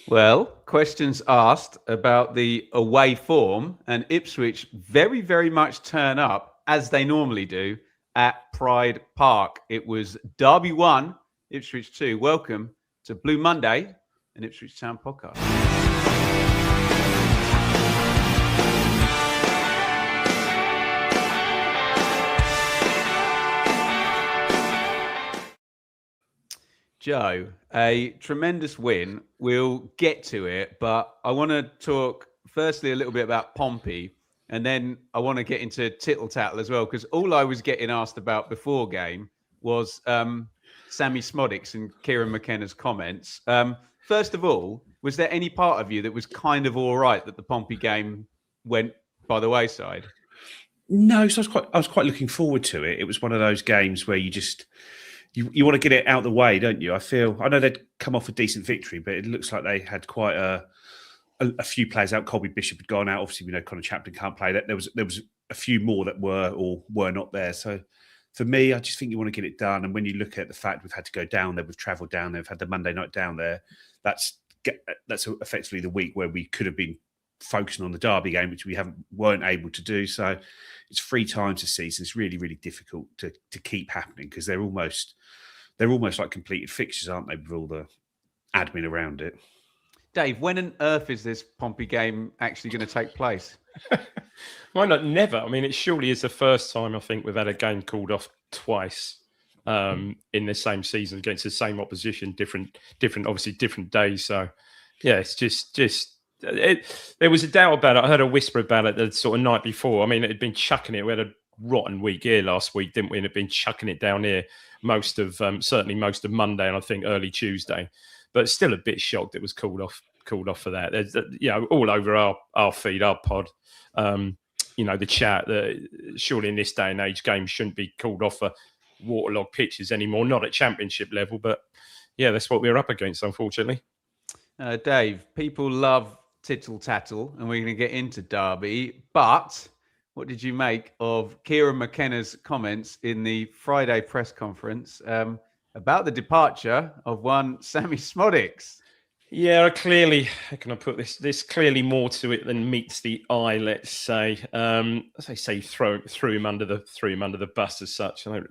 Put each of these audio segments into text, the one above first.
Well, questions asked about the away form, and Ipswich very, very much turn up, as they normally do, at Pride Park. It was Derby 1, Ipswich 2. Welcome to Blue Monday, an Ipswich Town podcast. Joe, a tremendous win. We'll get to it, but I want to talk firstly a little bit about Pompey, and then I want to get into tittle tattle as well, because all I was getting asked about before game was Sammy Smodics and Kieran McKenna's comments. First of all, was there any part of you that was kind of all right that the Pompey game went by the wayside? No, so I was quite looking forward to it. It was one of those games where you just you want to get it out of the way, don't you? I know they'd come off a decent victory, but it looks like they had quite a few players out. Colby Bishop had gone out. Obviously, we know Connor Chaplin can't play. There was a few more that were or were not there. So for me, I just think you want to get it done. And when you look at the fact we've had to go down there, we've travelled down there, we've had the Monday night down there. That's effectively the week where we could have been focusing on the Derby game, which we weren't able to do. So it's 3 times this season. It's really, really difficult to keep happening because they're almost like completed fixtures, aren't they, with all the admin around it. Dave, when on earth is this Pompey game actually going to take place? Why not? Never. I mean, it surely is the first time I think we've had a game called off twice in the same season against the same opposition, different, obviously different days. So, yeah, it's just there was a doubt about it. I heard a whisper about it the sort of night before. I mean, it had been chucking it. We had a rotten week here last week, didn't we? And it had been chucking it down here certainly most of Monday and I think early Tuesday. But still a bit shocked it was called off for that. There's, all over our feed, our pod, the chat, that surely in this day and age, games shouldn't be called off for waterlogged pitches anymore, not at championship level. But yeah, that's what we're up against, unfortunately. Dave, people love tittle tattle, and we're going to get into Derby. But what did you make of Kieran McKenna's comments in the Friday press conference about the departure of one Sammy Smodics? Yeah, clearly, how can I put this? There's clearly more to it than meets the eye, let's say. As I say, throw him under the bus as such. I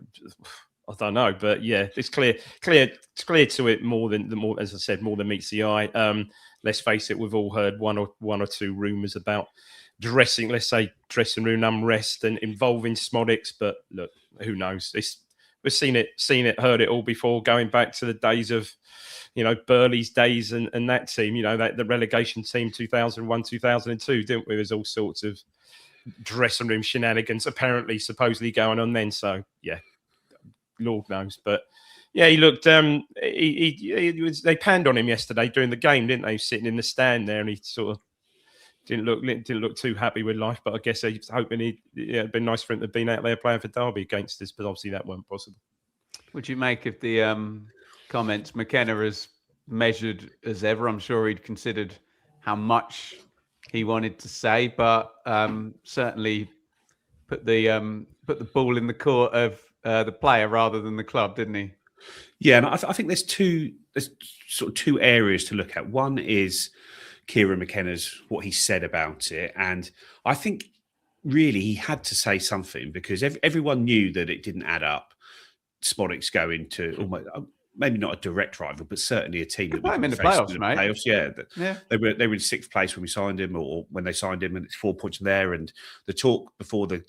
don't know, but yeah, it's clear to it more than as I said, more than meets the eye. Let's face it, we've all heard one or two rumours about dressing room unrest and involving Smodics, but look, who knows? We've seen it, heard it all before, going back to the days of, Burley's days and that team, the relegation team 2001, 2002, didn't we? There's all sorts of dressing room shenanigans supposedly going on then. So yeah, Lord knows. But yeah, he looked. They panned on him yesterday during the game, didn't they? Sitting in the stand there, and he sort of didn't look too happy with life. But I guess he's hoping it'd been nice for him to have been out there playing for Derby against us. But obviously that weren't possible. Would you make of the comments? McKenna as measured as ever. I'm sure he'd considered how much he wanted to say, but certainly put the ball in the court of the player rather than the club, didn't he? Yeah, and I think there's sort of two areas to look at. One is Kieran McKenna's, what he said about it, and I think really he had to say something because everyone knew that it didn't add up. Smodics going to almost maybe not a direct rival, but certainly a team that we in the playoffs, mate. Yeah, they were in 6th place when we signed him, or when they signed him, and it's 4 points there. And the talk before the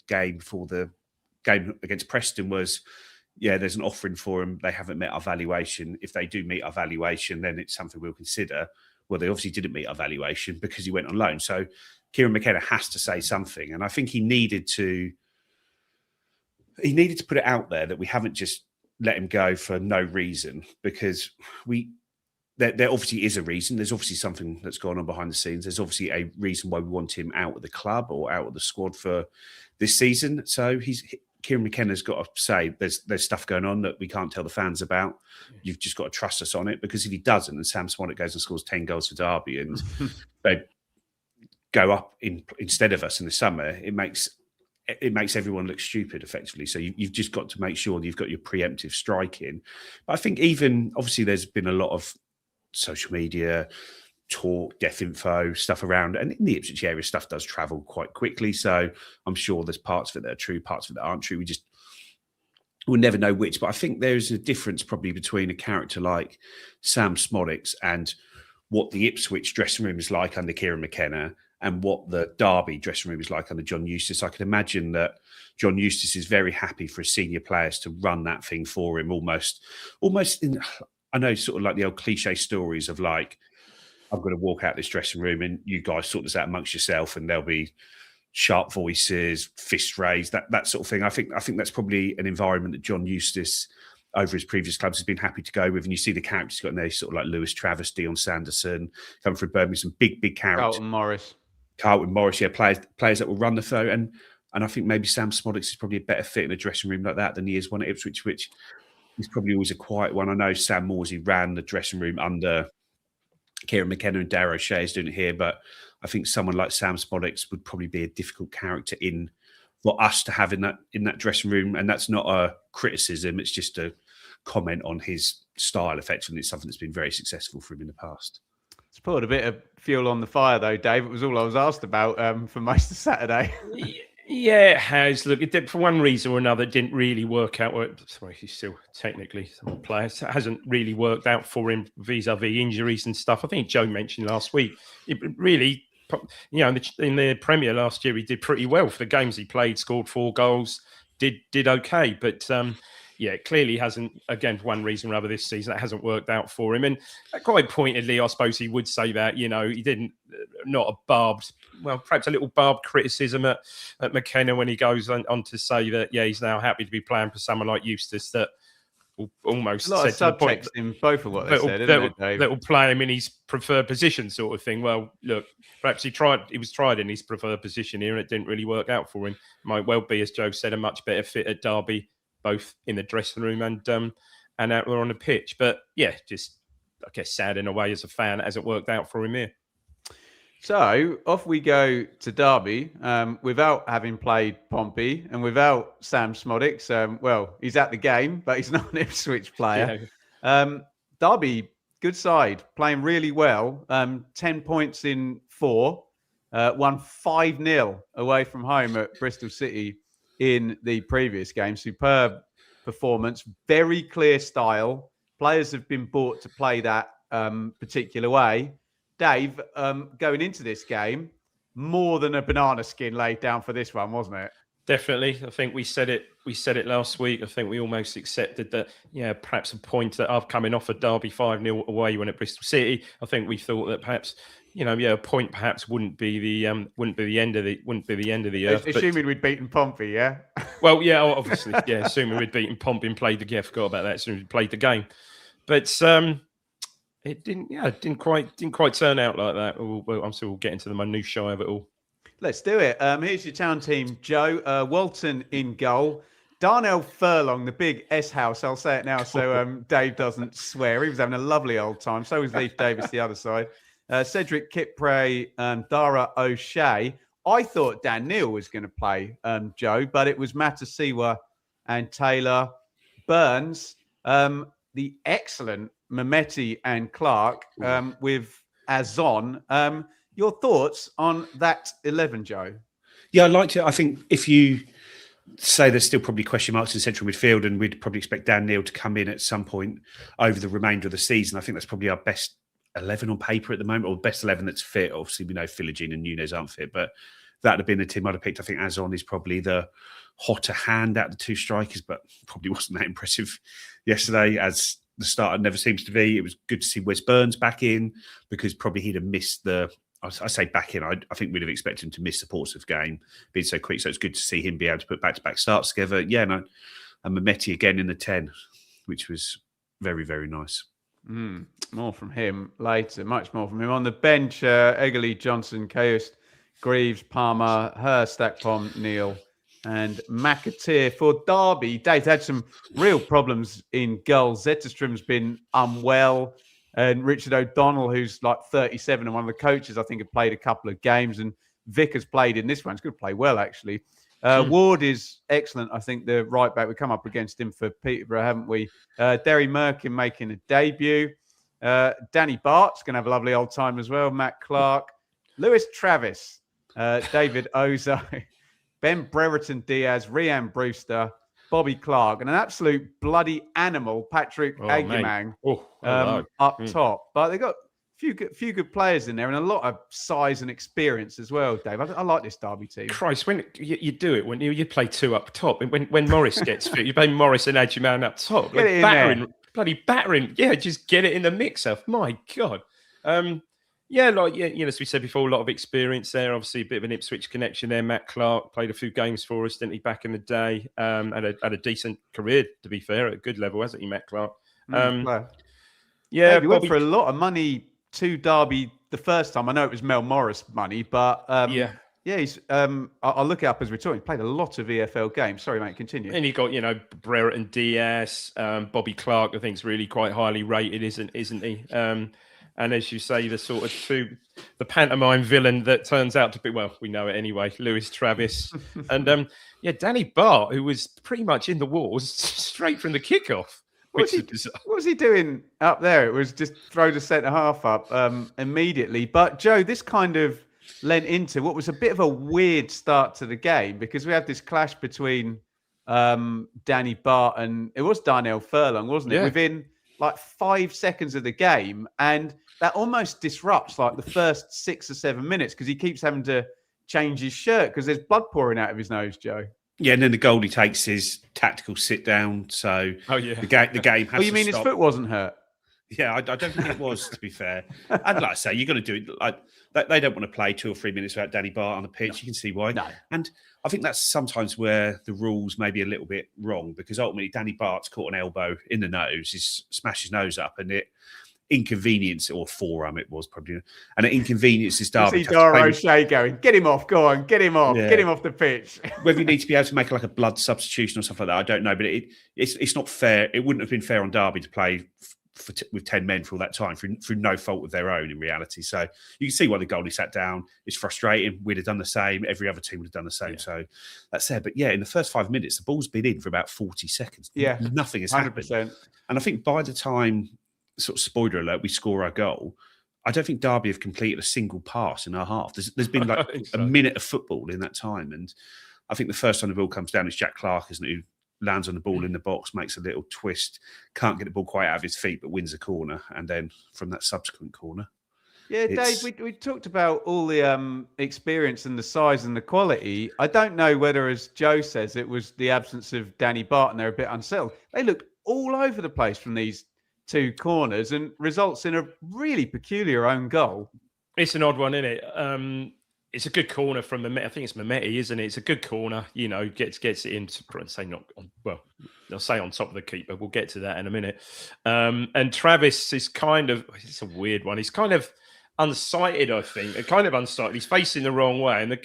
game against Preston was, yeah, there's an offering for him. They haven't met our valuation. If they do meet our valuation, then it's something we'll consider. Well, they obviously didn't meet our valuation because he went on loan. So Kieran McKenna has to say something, and I think he needed to put it out there that we haven't just let him go for no reason, because there obviously is a reason. There's obviously something that's gone on behind the scenes. There's obviously a reason why we want him out of the club or out of the squad for this season. So Kieran McKenna's got to say there's stuff going on that we can't tell the fans about. You've just got to trust us on it, because if he doesn't, and Sam Swanwick goes and scores 10 goals for Derby and they go up instead of us in the summer, it makes everyone look stupid effectively. So you've just got to make sure that you've got your preemptive strike in. But I think even, obviously, there's been a lot of social media, talk, death info, stuff around. And in the Ipswich area, stuff does travel quite quickly. So I'm sure there's parts of it that are true, parts of it that aren't true. We'll never know which. But I think there's a difference probably between a character like Sam Smolix and what the Ipswich dressing room is like under Kieran McKenna and what the Derby dressing room is like under John Eustace. I can imagine that John Eustace is very happy for his senior players to run that thing for him almost in, I know, sort of like the old cliche stories of like, I'm going to walk out this dressing room and you guys sort this out amongst yourself, and there'll be sharp voices, fists raised, that sort of thing. I think that's probably an environment that John Eustace over his previous clubs has been happy to go with. And you see the characters got in there, sort of like Lewis Travis, Dion Sanderson, coming from Birmingham, some big characters. Carlton Morris, yeah, players that will run the flow. And I think maybe Sam Smolix is probably a better fit in a dressing room like that than he is one at Ipswich, which is probably always a quiet one. I know Sam Morsey ran the dressing room under Kieran McKenna and Darrow Shea is doing it here, but I think someone like Sam Smolix would probably be a difficult character for us to have in that dressing room. And that's not a criticism; it's just a comment on his style. Effectively, it's something that's been very successful for him in the past. It's put a bit of fuel on the fire, though, Dave. It was all I was asked about for most of Saturday. Yeah, it has. Look, it did, for one reason or another, it didn't really work out. Sorry, he's still technically some players. It hasn't really worked out for him vis-a-vis injuries and stuff. I think Joe mentioned last week. It really, in the Premier last year, he did pretty well for the games he played. Scored 4 goals, did okay, but yeah, it clearly hasn't. Again, for one reason or other this season, that hasn't worked out for him. And quite pointedly, I suppose he would say that he didn't, not a barbed. Well, perhaps a little barbed criticism at McKenna when he goes on to say that, yeah, he's now happy to be playing for someone like Eustace that will almost a lot of subtext in both of what they said, isn't it, Dave? That will play him in his preferred position sort of thing. Well, look, perhaps he was tried in his preferred position here and it didn't really work out for him. Might well be, as Joe said, a much better fit at Derby, both in the dressing room and out there on the pitch. But yeah, just, I guess, sad in a way as a fan, it hasn't worked out for him here. So off we go to Derby without having played Pompey and without Sam Smolix. Well, he's at the game, but he's not an Ipswich player. Yeah. Derby, good side, playing really well. 10 points in 4, won 5-0 away from home at Bristol City in the previous game. Superb performance, very clear style. Players have been bought to play that particular way. Dave, going into this game, more than a banana skin laid down for this one, wasn't it? Definitely. I think we said it last week. I think we almost accepted that, yeah, perhaps a point that I've coming off a Derby 5-0 away when at Bristol City. I think we thought that perhaps, a point perhaps wouldn't be the end of the earth. Assuming we'd beaten Pompey, yeah. Well, yeah, obviously, yeah. Assuming we'd beaten Pompey and played I forgot about that. As soon as we played the game, but it didn't quite turn out like that. I'm sure we'll get into the minutiae of it all. Let's do it. Here's your town team, Joe. Walton in goal. Darnell Furlong, the big S house. I'll say it now so Dave doesn't swear. He was having a lovely old time. So was Leif Davis, the other side. Cedric Kipre and Dara O'Shea. I thought Dan Neal was going to play, Joe, but it was Matasiwa and Taylor. Burns, the excellent Mehmeti and Clark with Azon. Your thoughts on that 11, Joe? Yeah, I liked it. I think if you say there's still probably question marks in central midfield and we'd probably expect Dan Neal to come in at some point over the remainder of the season, I think that's probably our best 11 on paper at the moment, or best 11 that's fit. Obviously, we know Philogene and Nunes aren't fit, but that would have been the team I'd have picked. I think Azon is probably the hotter hand out of the 2 strikers, but probably wasn't that impressive yesterday as the starter never seems to be. It was good to see Wes Burns back in because probably he'd have missed I say back in, I think we'd have expected him to miss the Portsmouth game being so quick. So it's good to see him be able to put back-to-back starts together. Yeah, no, and Mehmeti again in the 10, which was very, very nice. More from him later, much more from him. On the bench, Eggerly, Johnson, Kaiust, Greaves, Palmer, Hurst, Akpom, Neal, and McAteer. For Derby, Dave had some real problems in goals. Zetterstrom's been unwell. And Richard O'Donnell, who's like 37 and one of the coaches, I think, had played a couple of games. And Vic has played in this one. He's going to play well, actually. Ward is excellent. I think the right back, we come up against him for Peterborough, haven't we? Derry Merkin making a debut. Danny Bart's going to have a lovely old time as well. Matt Clark, Lewis Travis, David Ozo, Ben Brereton Diaz, Rhian Brewster, Bobby Clark, and an absolute bloody animal, Patrick Agyemang, up top. But they've got a few good players in there and a lot of size and experience as well, Dave. I like this Derby team. Christ, when you do it, when you play two up top, when Morris gets fit, you play Morris and Agyemang up top. Get it in there. Bloody battering. Yeah, just get it in the mixer. My God. As we said before, a lot of experience there. Obviously, a bit of an Ipswich connection there. Matt Clark played a few games for us, didn't he, back in the day? Had a decent career, to be fair, at a good level, hasn't he, Matt Clark? He went for a lot of money to Derby the first time. I know it was Mel Morris money, but he's. I'll look it up as we're talking. He played a lot of EFL games. Sorry, mate, continue. And you got Brereton Diaz, Bobby Clark. I think is really quite highly rated, isn't he? And as you say, the pantomime villain that turns out to be, well, we know it anyway, Lewis Travis. And Danny Bart, who was pretty much in the wars straight from the kickoff. What was he doing up there? It was just throw the centre half up immediately. But Joe, this kind of lent into what was a bit of a weird start to the game because we had this clash between Danny Bart and it was Darnell Furlong, wasn't it? Yeah. Within like 5 seconds of the game. And that almost disrupts like the first 6 or 7 minutes because he keeps having to change his shirt because there's blood pouring out of his nose, Joe. Yeah, and then the goalie takes his tactical sit down. So the game has you mean stop. His foot wasn't hurt? Yeah, I don't think it was, to be fair. And like I say, you've got to do it. Like they don't want to play 2 or 3 minutes without Danny Bart on the pitch. You can see why. No. And I think that's sometimes where the rules may be a little bit wrong because ultimately Danny Bart's caught an elbow in the nose. He's smashed his nose up and it inconvenience or forearm it was probably, and it inconveniences Derby. See Dara O'Shea going, get him off, go on, get him off, get him off the pitch. Whether you need to be able to make like a blood substitution or something like that, I don't know, but it's not fair. It wouldn't have been fair on Derby to play with 10 men for all that time through no fault of their own in reality. So you can see why the goalie sat down. It's frustrating. We'd have done the same. Every other team would have done the same. Yeah. So that's there. But in the first 5 minutes, the ball's been in for about 40 seconds. Yeah. Nothing has 100%. Happened. And I think by the time, sort of spoiler alert, we score our goal, I don't think Derby have completed a single pass in our half. There's been like a minute of football in that time. And I think the first time the ball comes down is Jack Clark, isn't it, who lands on the ball in the box, makes a little twist, can't get the ball quite out of his feet, but wins a corner. And then from that subsequent corner. Yeah, Dave, we talked about all the experience and the size and the quality. I don't know whether, as Joe says, it was the absence of Danny Bart and they're a bit unsettled. They looked all over the place from these 2 corners and results in a really peculiar own goal. It's an odd one, isn't it? It's a good corner from Mehmeti. I think it's Mehmeti, isn't it? It's a good corner, gets it in. Say not on, well, they'll say on top of the keeper. We'll get to that in a minute. And Travis is it's a weird one. He's kind of unsighted, I think. Kind of unsighted. He's facing the wrong way. And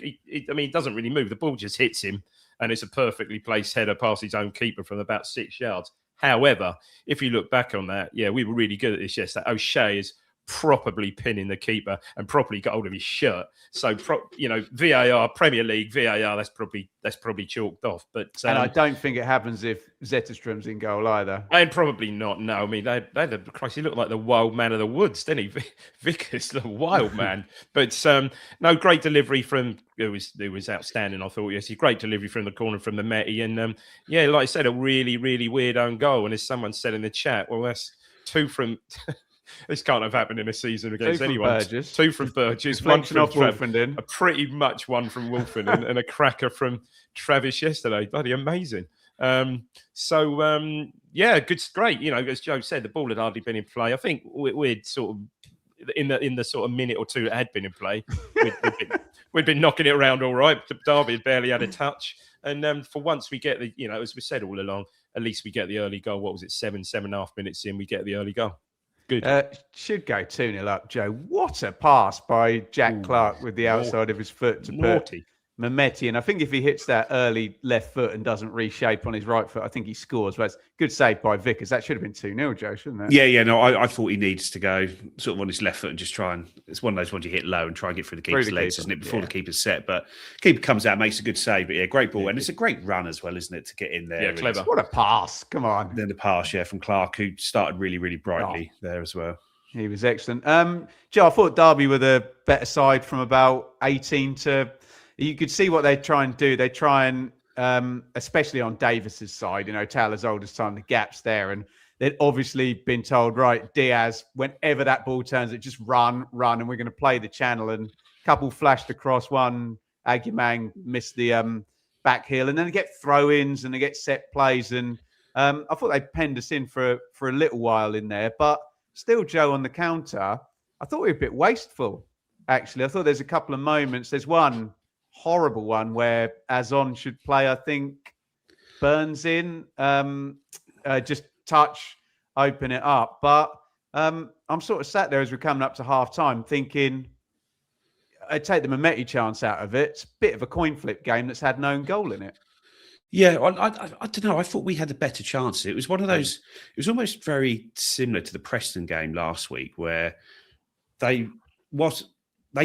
he doesn't really move. The ball just hits him. And it's a perfectly placed header past his own keeper from about 6 yards. However, if you look back on that, we were really good at this yesterday. O'Shea is properly pinning the keeper and properly got hold of his shirt. So, VAR, Premier League, VAR, that's probably chalked off. But and I don't think it happens if Zetterstrom's in goal either. And probably not, no. I mean, Christ, he looked like the wild man of the woods, didn't he? Vickers, the wild man. But no, great delivery from, it was outstanding, I thought. Yes, great delivery from the corner from the Mehmeti. And like I said, a really, really weird own goal. And as someone said in the chat, well, that's 2 from... This can't have happened in a season against anyone. Burgess. 2 from Burgess, 1 from Wolfenden. A pretty much 1 from Wolfenden and a cracker from Travis yesterday. Bloody amazing. Great. As Joe said, the ball had hardly been in play. I think we'd sort of in the sort of minute or 2 that had been in play, we'd been knocking it around all right. Derby had barely had a touch, and for once we get the as we said all along, at least we get the early goal. What was it, 7.5 minutes in, we get the early goal. Good. Should go 2-0 up, Joe. What a pass by Jack Clark with the outside of his foot to put Mehmeti. And I think if he hits that early left foot and doesn't reshape on his right foot, I think he scores. But it's good save by Vickers. That should have been 2-0, Joe, shouldn't it? Yeah. No, I thought he needs to go sort of on his left foot and just try and... It's one of those ones you hit low and try and get through the keeper's legs, isn't it, before the keeper's set. But keeper comes out, makes a good save. But great ball. And it's a great run as well, isn't it, to get in there. Yeah, clever. What a pass. Come on. Then the pass, from Clark, who started really, really brightly there as well. He was excellent. Joe, I thought Derby were the better side from about 18 to. You could see what they try and do. They try and, especially on Davis's side, Taylor's oldest time, the gaps there. And they'd obviously been told, right, Diaz, whenever that ball turns, it just run, and we're going to play the channel. And a couple flashed across, one, Aguimang missed the back heel. And then they get throw-ins and they get set plays. And I thought they penned us in for a little while in there. But still, Joe, on the counter, I thought we were a bit wasteful, actually. I thought there's a couple of moments. There's one horrible one where Azon should play, I think, Burns in, just touch, open it up. But I'm sort of sat there as we're coming up to half-time thinking, I'd take the Mehmeti chance out of it. It's a bit of a coin flip game that's had no own goal in it. Yeah, I don't know. I thought we had a better chance. It was one of those. It was almost very similar to the Preston game last week, where they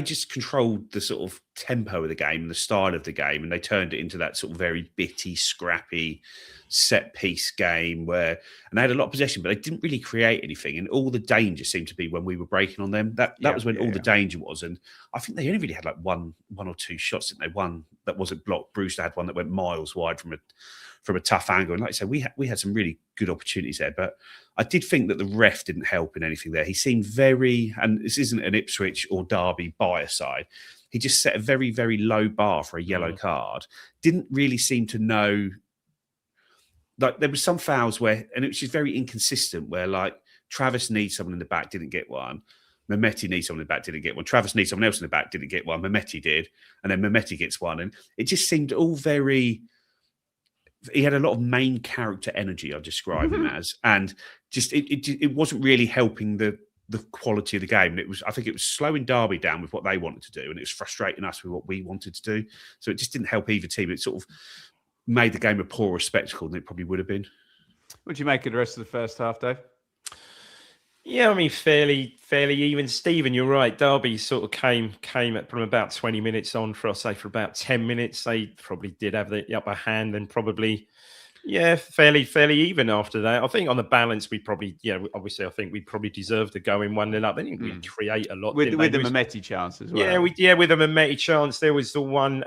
just controlled the sort of tempo of the game and the style of the game, and they turned it into that sort of very bitty, scrappy set piece game and they had a lot of possession, but they didn't really create anything. And all the danger seemed to be when we were breaking on them. That was when all the danger was. And I think they only really had like one or two shots, didn't they? One that wasn't blocked. Brewster had one that went miles wide from a tough angle. And like I said, we had some really good opportunities there. But I did think that the ref didn't help in anything there. He seemed and this isn't an Ipswich or Derby bias side. He just set a very, very low bar for a yellow card. Didn't really seem to know. Like there was some fouls and it was just very inconsistent, where like Travis needs someone in the back, didn't get one. Mehmeti needs someone in the back, didn't get one. Travis needs someone else in the back, didn't get one. Mehmeti did. And then Mehmeti gets one. And it just seemed all very... He had a lot of main character energy, I'd describe him as. And just it wasn't really helping the quality of the game. And I think it was slowing Derby down with what they wanted to do. And it was frustrating us with what we wanted to do. So it just didn't help either team. It sort of made the game a poorer spectacle than it probably would have been. What do you make of the rest of the first half, Dave? Yeah, I mean, fairly even. Stephen, you're right. Derby sort of came from about 20 minutes on for about 10 minutes. They probably did have the upper hand, and probably, fairly even after that. I think on the balance, we probably, obviously, I think we probably deserved to go in 1-0 up. They didn't really create a lot. With the Mehmeti chance as well. With the Mehmeti chance. There was the one,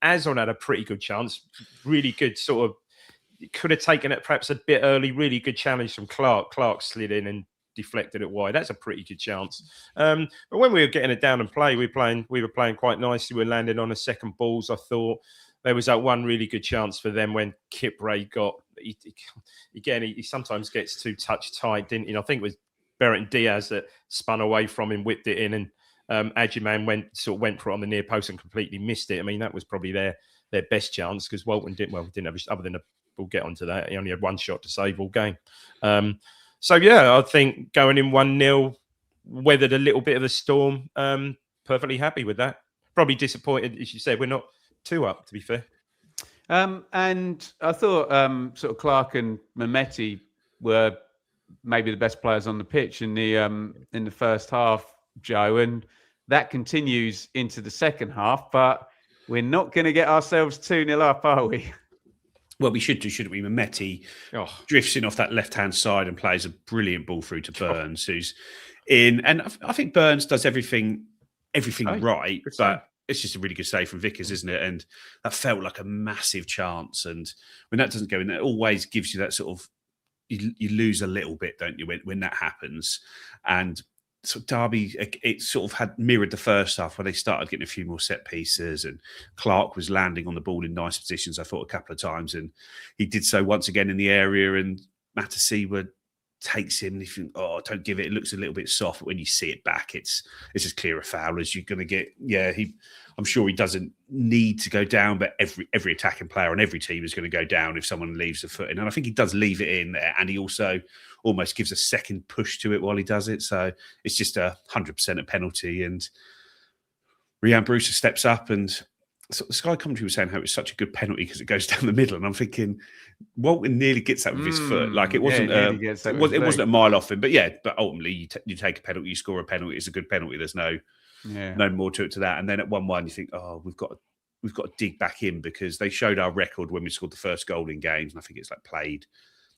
Azon had a pretty good chance. Really good sort of, could have taken it perhaps a bit early. Really good challenge from Clark. Clark slid in and deflected it wide. That's a pretty good chance. But when we were getting it down and play, we were playing quite nicely. We were landing on the second balls. I thought there was that one really good chance for them when Kipray he sometimes gets too touch tight, didn't he? I think it was Berrett Diaz that spun away from him, whipped it in, and Aguimang went for it on the near post and completely missed it. I mean, that was probably their best chance, because Walton didn't have, other than we'll get onto that. He only had one shot to save all game. So, I think going in 1-0, weathered a little bit of the storm. Perfectly happy with that. Probably disappointed, as you said, we're not 2 up, to be fair. And I thought sort of Clark and Mehmeti were maybe the best players on the pitch in the first half, Joe. And that continues into the second half. But we're not going to get ourselves 2-0 up, are we? Well, we should do, shouldn't we? Mehmeti drifts in off that left-hand side and plays a brilliant ball through to Burns, who's in. And I think Burns does everything right, but it's just a really good save from Vickers, isn't it? And that felt like a massive chance. And when that doesn't go in, it always gives you that sort of, you lose a little bit, don't you, when that happens. And so Derby, it sort of had mirrored the first half where they started getting a few more set pieces, and Clark was landing on the ball in nice positions, I thought, a couple of times, and he did so once again in the area, and Matasiwa takes him, and you think, don't give it. It looks a little bit soft, but when you see it back, it's as clear a foul as you're going to get. I'm sure he doesn't need to go down, but every attacking player on every team is going to go down if someone leaves the foot in, and I think he does leave it in there, and he also almost gives a second push to it while he does it. So it's just 100% a penalty. And Rhian Brewster steps up, and the Sky commentary was saying how it was such a good penalty because it goes down the middle. And I'm thinking, Walton nearly gets that with his foot. Like it wasn't, it wasn't a mile off him. But ultimately you take a penalty, you score a penalty. It's a good penalty. There's no more to it to that. And then at 1-1, you think, we've got to dig back in, because they showed our record when we scored the first goal in games. And I think it's like played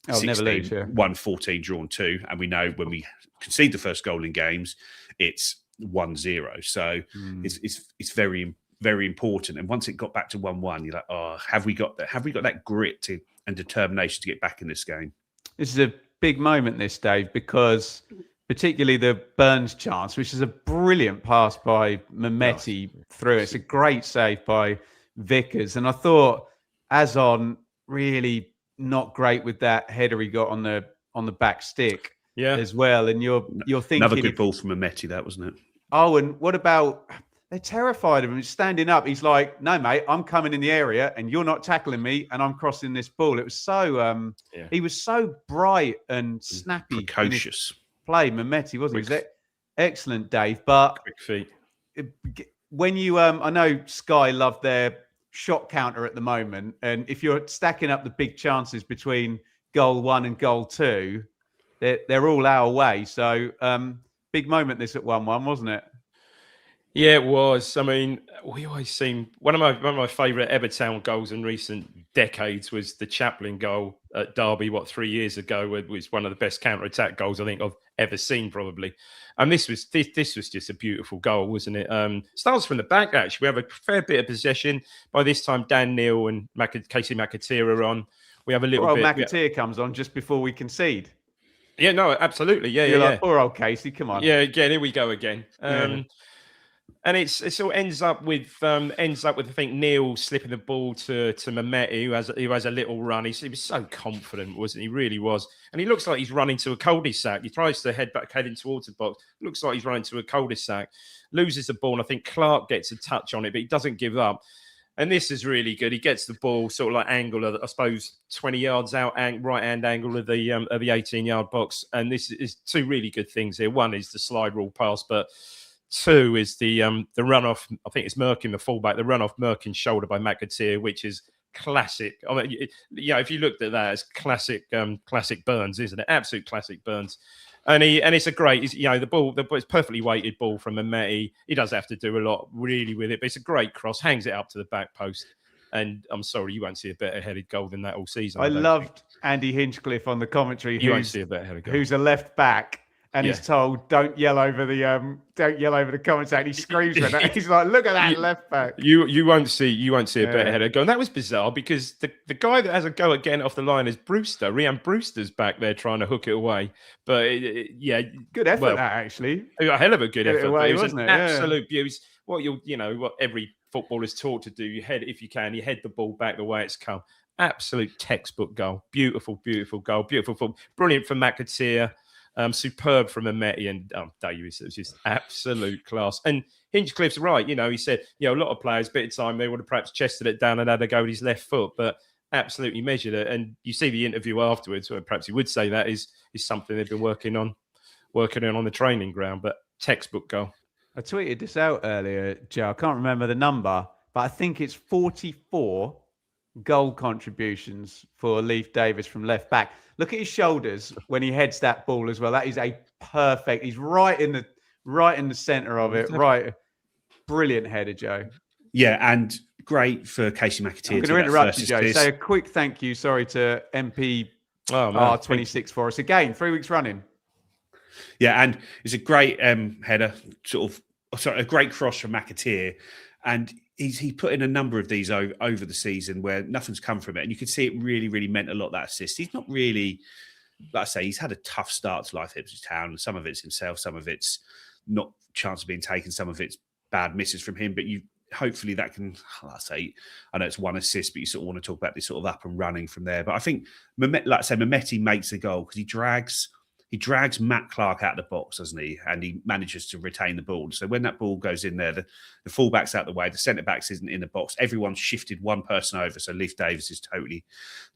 Oh, never 16 lose, yeah. won, 14 drawn 2, and we know when we concede the first goal in games, it's 1-0. So it's very, very important. And once it got back to 1-1, you're like, oh, have we got that? Have we got that grit and determination to get back in this game? This is a big moment, this, Dave, because particularly the Burns chance, which is a brilliant pass by Mehmeti through. It's a great save by Vickers. And I thought Azon really not great with that header he got on the back stick as well. And you're thinking another good ball from Mehmeti, that wasn't it? Oh, and what about they're terrified of him standing up. He's like, no, mate, I'm coming in the area and you're not tackling me and I'm crossing this ball. It was so he was so bright and snappy. Precocious. Play Mehmeti, wasn't he? Excellent, Dave. But quick feet. When you I know Sky love their shot counter at the moment, and if you're stacking up the big chances between goal 1 and goal 2, they're all our way. So big moment this at 1-1, wasn't it? Yeah, it was. I mean, we always seem one of my favourite Everton goals in recent decades was the Chaplin goal at Derby. 3 years ago? It was one of the best counter-attack goals I think I've ever seen, probably. And this was just a beautiful goal, wasn't it? Starts from the back. Actually, we have a fair bit of possession. By this time, Dan Neil and Casey McAteer are on. We have a little bit. McAteer comes on just before we concede. Yeah, no, absolutely. Yeah, You're yeah. Like, poor old Casey, come on. Yeah, again, here we go again. And it sort of ends up with I think Neil slipping the ball to Mehmeti, who has a little run. He was so confident, wasn't he? He really was. And he looks like he's running to a cul-de-sac. He tries to heading towards the box. Looks like he's running to a cul-de-sac. Loses the ball, and I think Clark gets a touch on it, but he doesn't give up. And this is really good. He gets the ball sort of like angle of, I suppose, 20 yards out, right-hand angle of the 18-yard box. And this is two really good things here. One is the slide rule pass, but two is the run-off. I think it's Merkin, the fullback, the run-off Merkin's shoulder by McAteer, which is classic. I mean, if you looked at that, it's classic Burns, isn't it? Absolute classic Burns. And it's a great, the ball, it's perfectly weighted ball from Mehmeti. He does have to do a lot really with it, but it's a great cross, hangs it up to the back post. And I'm sorry, you won't see a better headed goal than that all season. I loved Andy Hinchcliffe on the commentary. You won't see a better headed goal. Who's a left back. And he's told, don't yell over the commentator. And he screams with that. He's like, look at that left back. You won't see a better header go. And that was bizarre because the guy that has a go at getting off the line is Brewster. Rhian Brewster's back there trying to hook it away. But good effort that actually. A hell of a good effort. Away, it was an absolute beauty. What what every footballer's taught to do. You head the ball back the way it's come. Absolute textbook goal. Beautiful, beautiful goal. Beautiful football. Brilliant from McAteer. Superb from Mehmeti and Davies. It was just absolute class. And Hinchcliffe's right. He said, a lot of players, bit of time, they would have perhaps chested it down and had a go with his left foot, but absolutely measured it. And you see the interview afterwards, or perhaps he would say that is something they've been working on the training ground, but textbook goal. I tweeted this out earlier, Joe. I can't remember the number, but I think it's 44 goal contributions for Leif Davis from left back. Look at his shoulders when he heads that ball as well. That is a perfect. He's right in the center of it. Right, brilliant header, Joe. Yeah, and great for Casey McAteer. I'm going to interrupt you, Joe. Say a quick thank you. Sorry to MP R26 for us again. 3 weeks running. Yeah, and it's a great header. A great cross from McAteer, and he put in a number of these over the season where nothing's come from it. And you could see it really, really meant a lot, that assist. He's not really, like I say, he's had a tough start to life at Ipswich Town. Some of it's himself, some of it's not chance of being taken, some of it's bad misses from him. But hopefully that can, like I say, I know it's one assist, but you sort of want to talk about this sort of up and running from there. But I think, like I say, Mehmeti makes a goal because he drags Matt Clark out of the box, doesn't he? And he manages to retain the ball. So when that ball goes in there, the fullback's out the way, the centre-backs isn't in the box. Everyone's shifted one person over, so Leif Davis is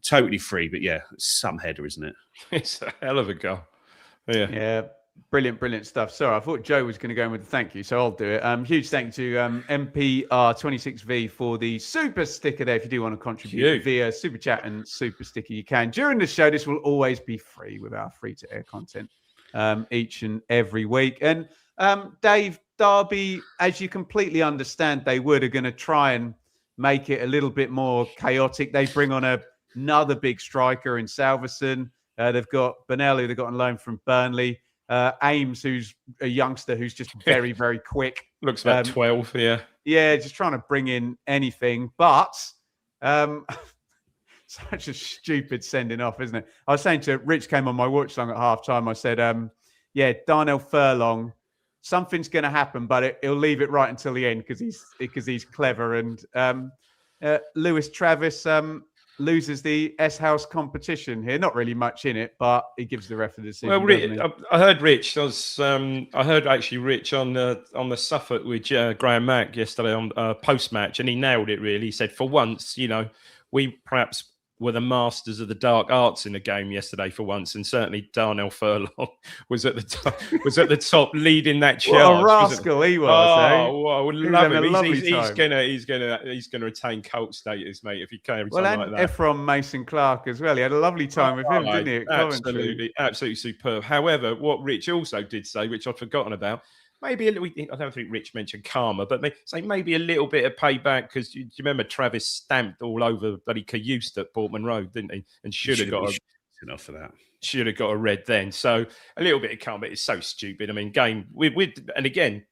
totally free. But yeah, it's some header, isn't it? It's a hell of a goal. Yeah. Brilliant stuff. Sorry, I thought Joe was going to go in with the thank you, so I'll do it. Huge thank you to MPR26V for the super sticker there. If you do want to contribute via super chat and super sticker, you can. During the show, this will always be free with our free-to-air content each and every week. And Dave, Derby, as you completely understand, are going to try and make it a little bit more chaotic. They bring on a another big striker in Salverson. They've got Bonnell, who they've got on loan from Burnley. Ames, who's a youngster who's just very, very quick. Looks about 12, yeah. Yeah, just trying to bring in anything. But such a stupid sending off, isn't it? I was saying to Rich, came on my watch long at half time. I said, Darnell Furlong, something's going to happen, but he'll leave it right until the end because he's clever. And Lewis Travis loses the S House competition here. Not really much in it, but he gives the ref the decision. Well, I heard Rich. I heard actually Rich on the Suffolk with Graham Mack yesterday on post match, and he nailed it. Really, he said, for once, we perhaps were the masters of the dark arts in the game yesterday for once, and certainly Darnell Furlong was at the top leading that charge. What a rascal he was! I would love him. He's gonna attain cult status, mate, if he can. Well, and like that. Ephron Mason Clark as well. He had a lovely time with him, didn't he? Absolutely superb. However, what Rich also did say, which I'd forgotten about. Maybe a little. I don't think Rich mentioned karma, but maybe a little bit of payback because you remember Travis stamped all over bloody Cayuse at Portman Road, didn't he? And should have got enough for that. Should have got a red then. So a little bit of karma. It's so stupid. I mean, and again,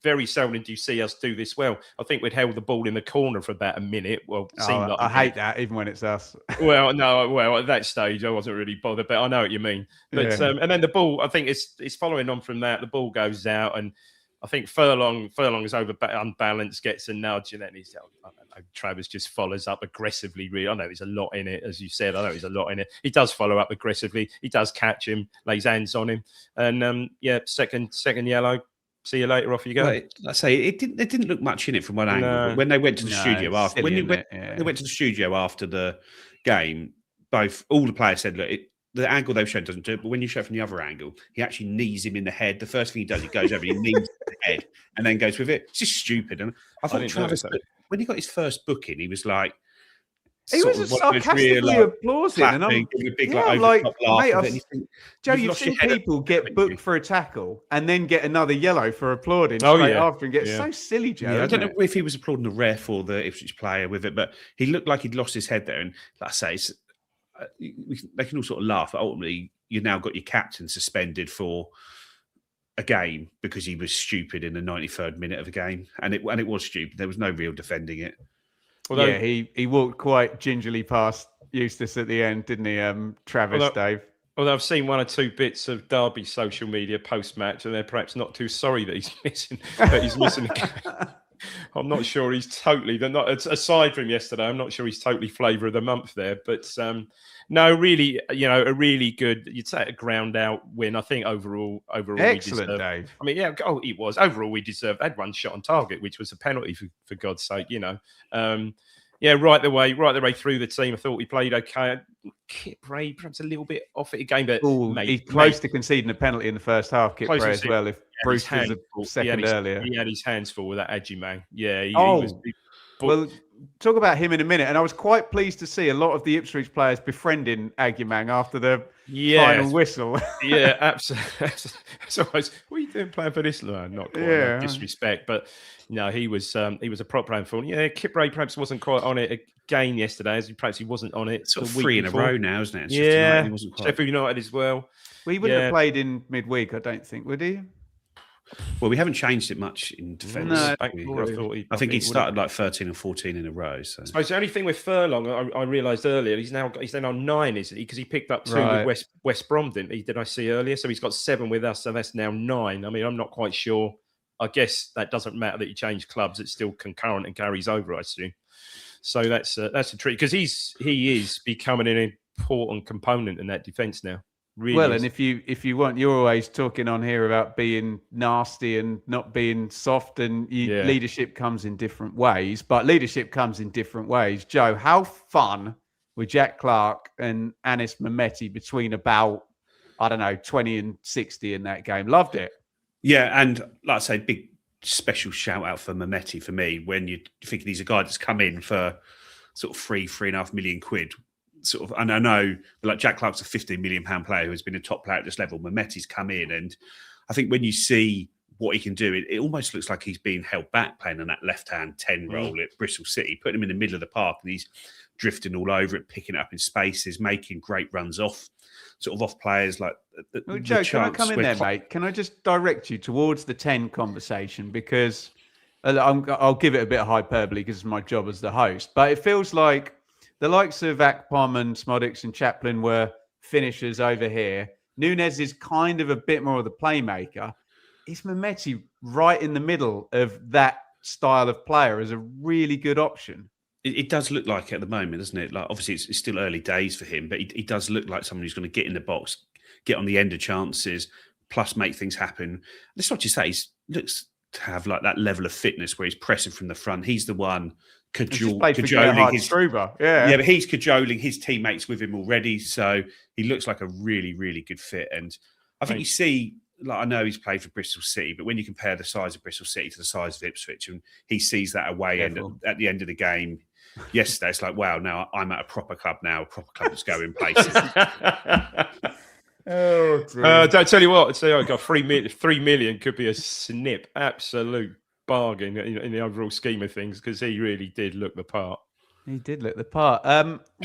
very seldom do you see us do this well. I think we'd held the ball in the corner for about a minute. Well, I hate that, even when it's us. Well, at that stage, I wasn't really bothered, but I know what you mean. But and then the ball, I think it's following on from that. The ball goes out, and I think Furlong is unbalanced, gets a nudge, and then Travis just follows up aggressively. Really, I know there's a lot in it, as you said. I know there's a lot in it. He does follow up aggressively. He does catch him, lays hands on him, and second yellow. See you later. Off you go. Well, I say it didn't look much in it from one angle. No. But when they went to the studio after, they went to the studio after the game, all the players said, "Look, the angle they've shown doesn't do it." But when you show it from the other angle, he actually knees him in the head. The first thing he does, he goes over, he knees the head, and then goes with it. It's just stupid. And I thought Travis, when he got his first booking, he was like. He was just sarcastically applauding, and I'm mate, Joe, you've seen people get booked for a tackle and then get another yellow for applauding straight after and get so silly, Joe. I don't know if he was applauding the ref or the Ipswich player with it, but he looked like he'd lost his head there. And like I say, they can all sort of laugh, but ultimately, you've now got your captain suspended for a game because he was stupid in the 93rd minute of a game, and it was stupid. There was no real defending it. Although, he walked quite gingerly past Eustace at the end, didn't he, Travis, Dave? Although I've seen one or two bits of Derby social media post-match, and they're perhaps not too sorry that he's missing a game. I'm not sure he's totally. Aside from yesterday, I'm not sure he's totally flavour of the month there. But no, really, a really good. You'd say a ground out win. I think overall, excellent, we Dave. I mean, it was overall we deserved. They had one shot on target, which was a penalty for God's sake. Right the way through the team. I thought we played okay. Kip Ray perhaps a little bit off it again, but he's close to conceding a penalty in the first half. Kip Ray as well. If Bruce was a second earlier, he had his hands full with that edgy man. Yeah, he was. Well, talk about him in a minute. And I was quite pleased to see a lot of the Ipswich players befriending Agyemang after the final whistle. Yeah, absolutely. So what are you doing playing for this? No, not quite. No disrespect, but no, he was a prop playing for. Yeah, Kip Ray perhaps wasn't quite on it again yesterday, as he wasn't on it. Sort of 3 in a row now, isn't it? Sheffield United as well. Well, he wouldn't have played in midweek, I don't think, would he? Well, we haven't changed it much in defence. No, I think he started like 13 and 14 in a row. So I suppose the only thing with Furlong, I realised earlier, he's then on 9, isn't he? Because he picked up 2 with West Brom, didn't he? Did I see earlier? So he's got 7 with us, so that's now 9. I mean, I'm not quite sure. I guess that doesn't matter that he changed clubs; it's still concurrent and carries over, I assume. So that's a treat because he is becoming an important component in that defence now. Really well, and if you want, you're always talking on here about being nasty and not being soft, and leadership comes in different ways. But leadership comes in different ways. Joe, how fun were Jack Clark and Anis Mehmeti between about 20 and 60 in that game? Loved it. Yeah, and like I say, big special shout out for Mehmeti for me when you're thinking he's a guy that's come in for sort of £3.5 million. Sort of, and I know like Jack Clark's a £15 million player who has been a top player at this level. Mehmeti's come in, and I think when you see what he can do. It almost looks like he's being held back playing on that left-hand 10 role at Bristol City. Put him in the middle of the park and he's drifting all over it, picking it up in spaces, making great runs off players like Joe, can I come in there, mate? Can I just direct you towards the 10 conversation? Because I'll give it a bit of hyperbole because it's my job as the host. But it feels like the likes of Akpom and Smodics and Chaplin were finishers over here. Nunes is kind of a bit more of the playmaker. Is Mehmeti right in the middle of that style of player as a really good option? It does look like it at the moment, doesn't it? Like, obviously, it's still early days for him, but he does look like someone who's going to get in the box, get on the end of chances, plus make things happen. That's not just that. He looks to have like that level of fitness where he's pressing from the front. He's the one cajoling his but he's cajoling his teammates with him already. So he looks like a really, really good fit. And I think you see, like, I know he's played for Bristol City, but when you compare the size of Bristol City to the size of Ipswich, and he sees that away end at the end of the game yesterday, it's like, wow, now I'm at a proper club now, a proper club that's going places. Don't tell you what, I got 3 million could be a snip, absolute bargain in the overall scheme of things, because he really did look the part. He did look the part.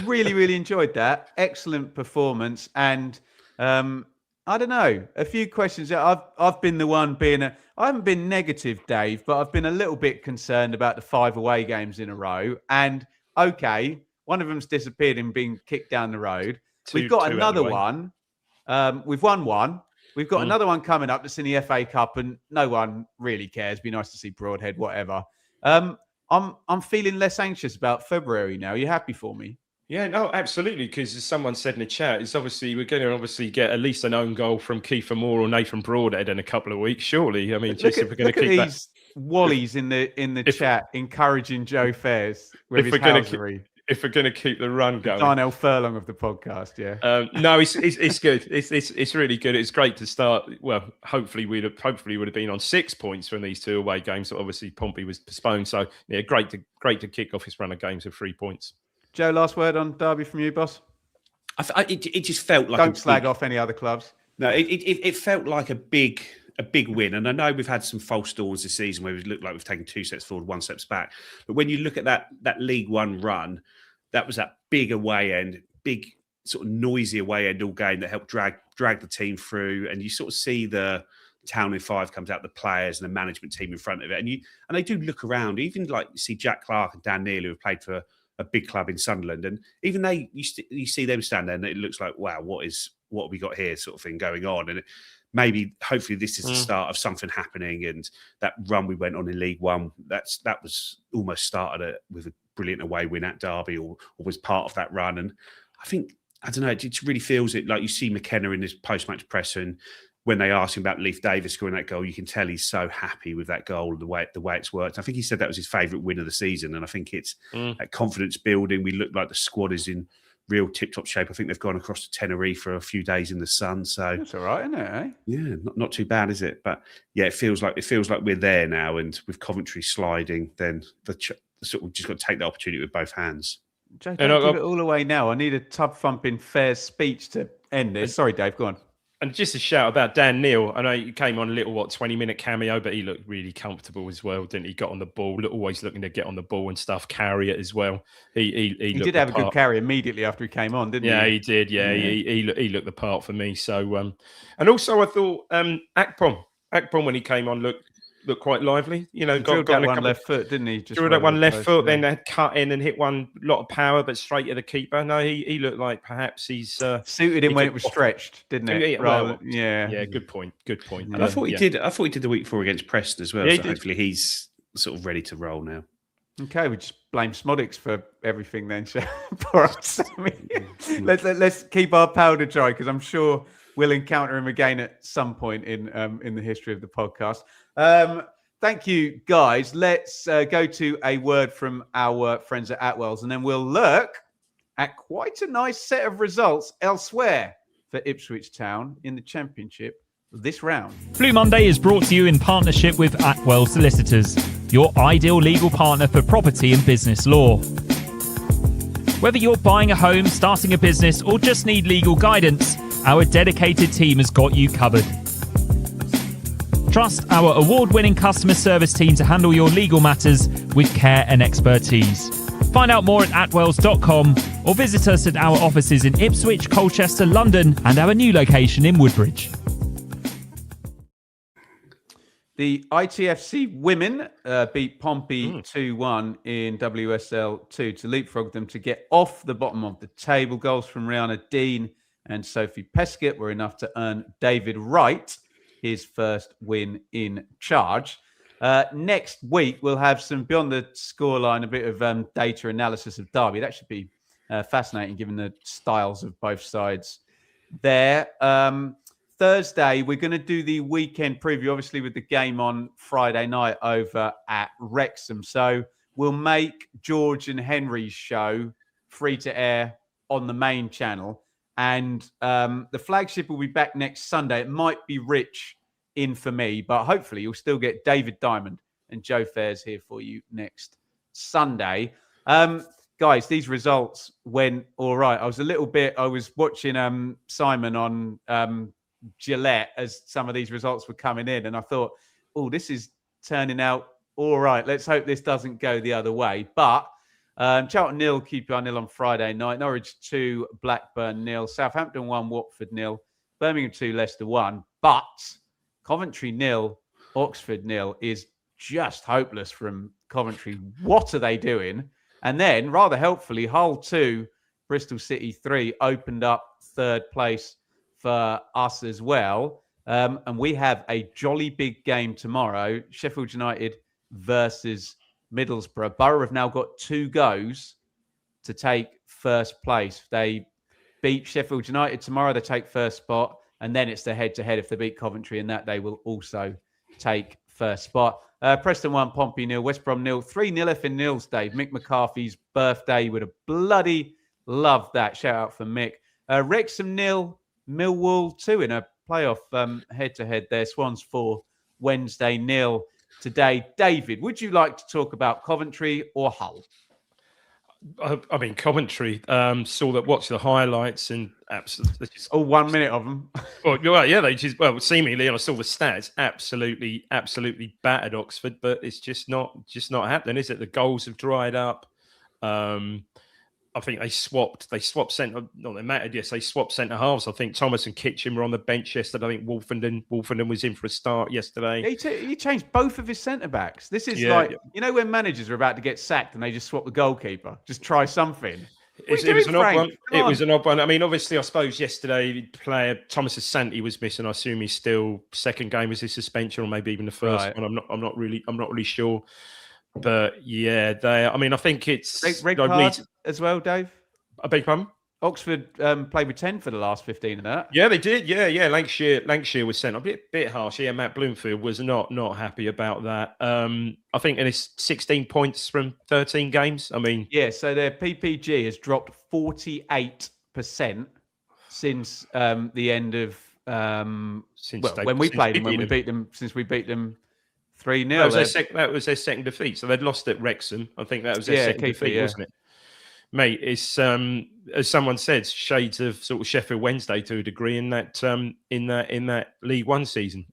Really, really enjoyed that. Excellent performance. And I don't know, a few questions. I've been the one I haven't been negative, Dave, but I've been a little bit concerned about the 5 away games in a row. And okay, one of them's disappeared in being kicked down the road. We've got another one. We've won one. We've got another one coming up that's in the FA Cup, and no one really cares. Be nice to see Broadhead, whatever. I'm feeling less anxious about February now. Are you happy for me? Yeah, no, absolutely. Because as someone said in the chat, it's obviously we're going to get at least an own goal from Kiefer Moore or Nathan Broadhead in a couple of weeks. Surely, I mean, if we're going to keep these Wallies in the chat encouraging Joe Fairs with his housery. If we're going to keep the run going, Darnell Furlong of the podcast, yeah. No, it's good. It's really good. It's great to start. Well, hopefully would have been on 6 points from these 2 away games. So obviously Pompey was postponed. So yeah, great to kick off his run of games with 3 points. Joe, last word on Derby from you, boss. It just felt like don't slag off any other clubs. No, it felt like a big win. And I know we've had some false dawns this season where we look like we've taken 2 steps forward, 1 step back. But when you look at that League One run, that was that big away end, big sort of noisy away end all game that helped drag the team through. And you sort of see the Town in 5 comes out, the players and the management team in front of it. And they do look around. Even like you see Jack Clark and Dan Neal, who have played for a big club in Sunderland, and even you see them stand there, and it looks like, wow, what have we got here, sort of thing going on. And hopefully this is the start of something happening. And that run we went on in League One, that was almost started with a brilliant away win at Derby, or was part of that run. And I think, I don't know, it just really feels it. Like you see McKenna in his post-match presser, and when they asked him about Leif Davis scoring that goal, you can tell he's so happy with that goal, the way it's worked. I think he said that was his favourite win of the season, and I think it's that confidence building. We look like the squad is in real tip-top shape. I think they've gone across to Tenerife for a few days in the sun, so that's all right, isn't it? Eh? Yeah, not too bad, is it? But yeah, it feels like we're there now, and with Coventry sliding, then we've just got to take the opportunity with both hands. Joe, don't give it all away now. I need a tub-thumping fair speech to end this. Sorry, Dave, go on. And just a shout about Dan Neal. I know he came on a little, 20-minute cameo, but he looked really comfortable as well, didn't he? Got on the ball, always looking to get on the ball and stuff, carry it as well. He did have a good carry immediately after he came on, didn't he? Yeah, he did. Yeah, he looked the part for me. So, and also I thought Akpom when he came on looked quite lively. You know, got that one left foot, didn't he? Drew that one left foot, then cut in and hit one lot of power, but straight at the keeper. No, he looked like perhaps he's suited him when it was stretched, didn't it? Yeah. Good point. And I thought he did the week before against Preston as well. Yeah, so hopefully he's sort of ready to roll now. Okay, we just blame Smodics for everything then. Poor old Sammy. Let's keep our powder dry, because I'm sure we'll encounter him again at some point in the history of the podcast. Thank you, guys. Let's go to a word from our friends at Atwell's, and then we'll look at quite a nice set of results elsewhere for Ipswich Town in the Championship this round. Blue Monday is brought to you in partnership with Atwell Solicitors, your ideal legal partner for property and business law. Whether you're buying a home, starting a business, or just need legal guidance, our dedicated team has got you covered. Trust our award-winning customer service team to handle your legal matters with care and expertise. Find out more at atwells.com or visit us at our offices in Ipswich, Colchester, London, and our new location in Woodbridge. The ITFC women beat Pompey 2-1 in WSL2 to leapfrog them to get off the bottom of the table. Goals from Rihanna Dean and Sophie Peskett were enough to earn David Wright his first win in charge. Next week, we'll have some beyond the scoreline, a bit of data analysis of Derby. That should be fascinating given the styles of both sides there. Thursday, we're going to do the weekend preview, obviously, with the game on Friday night over at Wrexham. So we'll make George and Henry's show free to air on the main channel. And the Flagship will be back next Sunday. It might be Rich in for me, but hopefully you'll still get David Diamond and Joe Fairs here for you next Sunday. Guys, these results went all right. I was watching Simon on Gillette as some of these results were coming in, and I thought, oh, this is turning out all right. Let's hope this doesn't go the other way. But Charlton 0, QPR 0 on Friday night. Norwich 2, Blackburn 0. Southampton 1, Watford 0. Birmingham 2, Leicester 1. But Coventry 0, Oxford 0 is just hopeless from Coventry. What are they doing? And then, rather helpfully, Hull 2, Bristol City 3 opened up third place for us as well. And we have a jolly big game tomorrow. Sheffield United versus Middlesbrough. Borough have now got 2 goes to take first place. They beat Sheffield United tomorrow, they take first spot. And then it's the head-to-head. If they beat Coventry in that, they will also take first spot. Preston 1, Pompey 0, West Brom 0, 3-0 if in Nils Day. Mick McCarthy's birthday. Would have bloody loved that. Shout out for Mick. Wrexham 0, Millwall 2 in a playoff head-to-head there. Swans 4, Wednesday 0 today. David, would you like to talk about Coventry or Hull? I mean, Coventry, watched the highlights and absolutely. 1 minute of them. Well, yeah, seemingly, and I saw the stats, absolutely battered Oxford, but it's just not happening, is it? The goals have dried up. I think they swapped centre. No, they mattered. Yes, they swapped centre halves. I think Thomas and Kitchen were on the bench yesterday. I think Wolfenden was in for a start yesterday. He changed both of his centre backs. This is you know when managers are about to get sacked and they just swap the goalkeeper. Just try something. It was an odd one. It was an odd one. I mean, obviously, I suppose yesterday player Thomas Asante was missing. I assume he's still second game was his suspension, or maybe even the first one. I'm not really sure. But yeah, I think it's red card as well, Dave. I beg your pardon? Oxford played with 10 for the last 15 of that. Yeah, they did. Yeah. Lancashire was sent a bit harsh. Yeah, Matt Bloomfield was not happy about that. I think it's 16 points from 13 games. I mean, yeah. So their PPG has dropped 48% since the end of when we played them. When we beat them, since we beat them 3-0. That was their second defeat. So they'd lost at Wrexham. I think that was their second defeat, wasn't it? Mate, it's as someone said, shades of sort of Sheffield Wednesday to a degree in that League One season.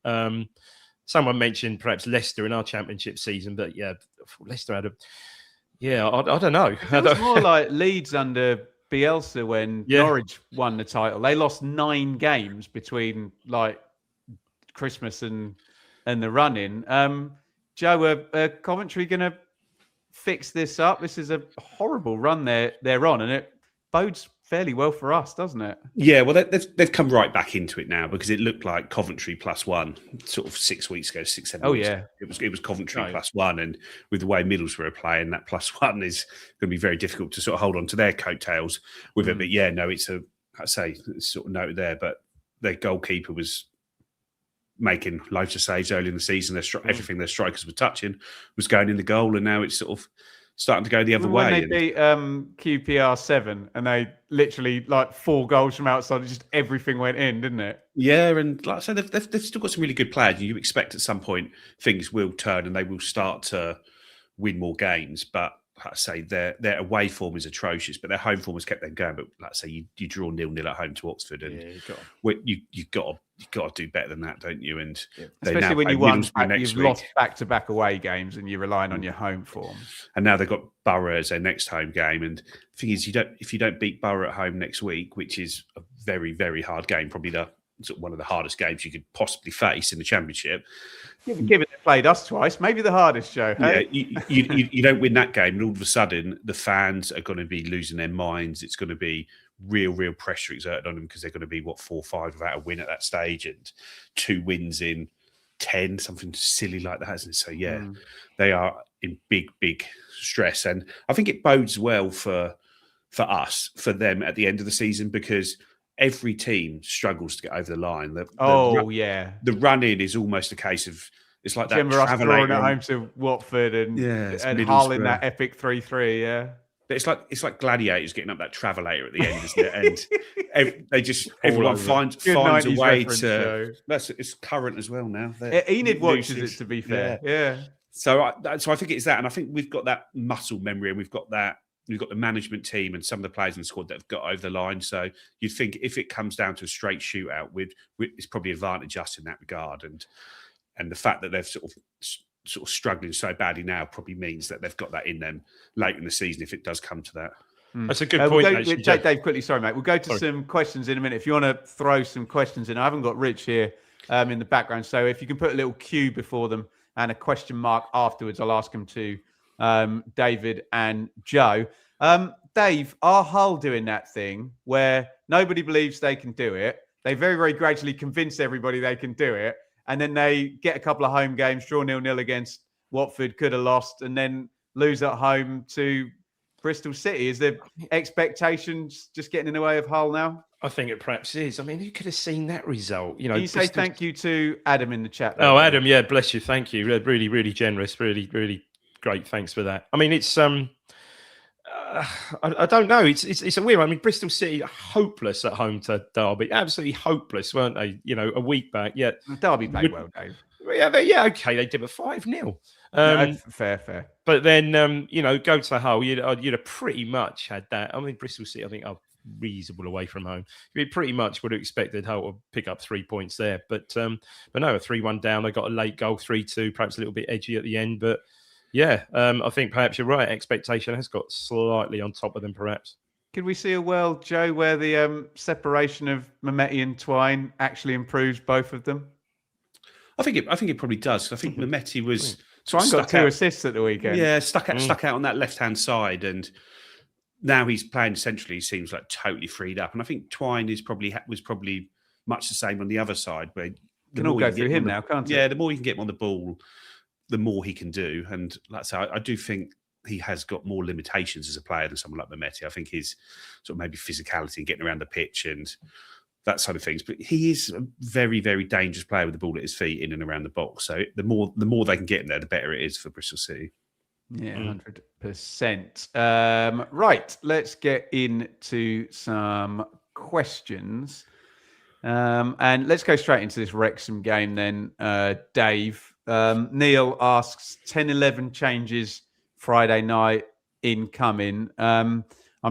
Someone mentioned perhaps Leicester in our Championship season, but yeah, Leicester had I don't know. It was more like Leeds under Bielsa when Norwich won the title. They lost 9 games between like Christmas and the run-in. Joe, are Coventry going to fix this up? This is a horrible run they're on, and it bodes fairly well for us, doesn't it? Yeah, well, they've come right back into it now, because it looked like Coventry +1 sort of 6 weeks ago, 6-7 weeks ago. It was Coventry +1, and with the way Middlesbrough are playing, that +1 is going to be very difficult to sort of hold on to their coattails with it. But yeah, no, it's sort of note there, but their goalkeeper was making loads of saves early in the season. Everything their strikers were touching was going in the goal, and now it's sort of starting to go the other way. When they beat QPR 7, and they literally like 4 goals from outside, just everything went in, didn't it? Yeah, and like I said, they've still got some really good players. You expect at some point things will turn and they will start to win more games. But like I say, their away form is atrocious, but their home form has kept them going. But like I say, you draw 0-0 at home to Oxford, and you've got to you've got to do better than that, don't you? And especially when you've lost back-to-back away games and you're relying on your home form. And now they've got Borough as their next home game. And the thing is, if you don't beat Borough at home next week, which is a very, very hard game, probably one of the hardest games you could possibly face in the Championship. Given they played us twice, maybe the hardest, Joe. Hey? Yeah, you don't win that game, and all of a sudden the fans are going to be losing their minds. It's going to be real pressure exerted on them because they're going to be 4-5 without a win at that stage, and 2 wins in 10, something silly like that. And so they are in big stress, and I think it bodes well for us, for them at the end of the season, because every team struggles to get over the line. The run-in is almost a case of, it's like that. Remember us drawing at home to Watford and Hull in that epic 3-3, yeah. But it's like gladiators getting up that travelator at the end, isn't it? And everyone finds a way to. It's current as well now. Enid watches it, to be fair. Yeah. So I think it's that, and I think we've got that muscle memory, and we've got the management team and some of the players in the squad that have got over the line. So you'd think if it comes down to a straight shootout, it's probably advantage us in that regard. And the fact that they've sort of struggling so badly now probably means that they've got that in them late in the season if it does come to that. That's a good point. Dave, quickly, sorry, mate. We'll go to some questions in a minute. If you want to throw some questions in, I haven't got Rich here in the background. So if you can put a little Q before them and a question mark afterwards, I'll ask them to David and Joe. Dave, are Hull doing that thing where nobody believes they can do it? They very, very gradually convince everybody they can do it. And then they get a couple of home games, draw 0-0 against Watford, could have lost, and then lose at home to Bristol City. Is there expectations just getting in the way of Hull now? I think it perhaps is. I mean, who could have seen that result? Can you say thank you to Adam in the chat? Oh, Adam, yeah, bless you. Thank you. Really, really generous. Really, really great. Thanks for that. I mean, it's I don't know. It's a weird one. I mean, Bristol City are hopeless at home to Derby. Absolutely hopeless, weren't they? A week back. Yeah, Derby played well, Dave. Yeah, okay. They did a 5-0. Fair. But then, go to Hull. You'd have pretty much had that. I mean, Bristol City, I think, are reasonable away from home. You pretty much would have expected Hull to pick up 3 points there. But no, a 3-1 down. They got a late goal, 3-2, perhaps a little bit edgy at the end. But yeah, I think perhaps you're right. Expectation has got slightly on top of them, perhaps. Could we see a world, Joe, where the separation of Mehmeti and Twine actually improves both of them? I think it probably does. I think Mehmeti was Twine got 2 assists at the weekend. Yeah, stuck out on that left-hand side, and now he's playing centrally. He seems like totally freed up, and I think Twine was probably much the same on the other side. Where can all go through him now, can't it? Yeah, the more you can get him on the ball, the more he can do. And like I say, I do think he has got more limitations as a player than someone like Mehmeti. I think his sort of maybe physicality and getting around the pitch and that side of things. But he is a very, very dangerous player with the ball at his feet in and around the box. So the more they can get in there, the better it is for Bristol City. Yeah, 100%. Right, let's get into some questions. And let's go straight into this Wrexham game then, Dave. Neil asks 10-11 changes Friday night incoming. I'm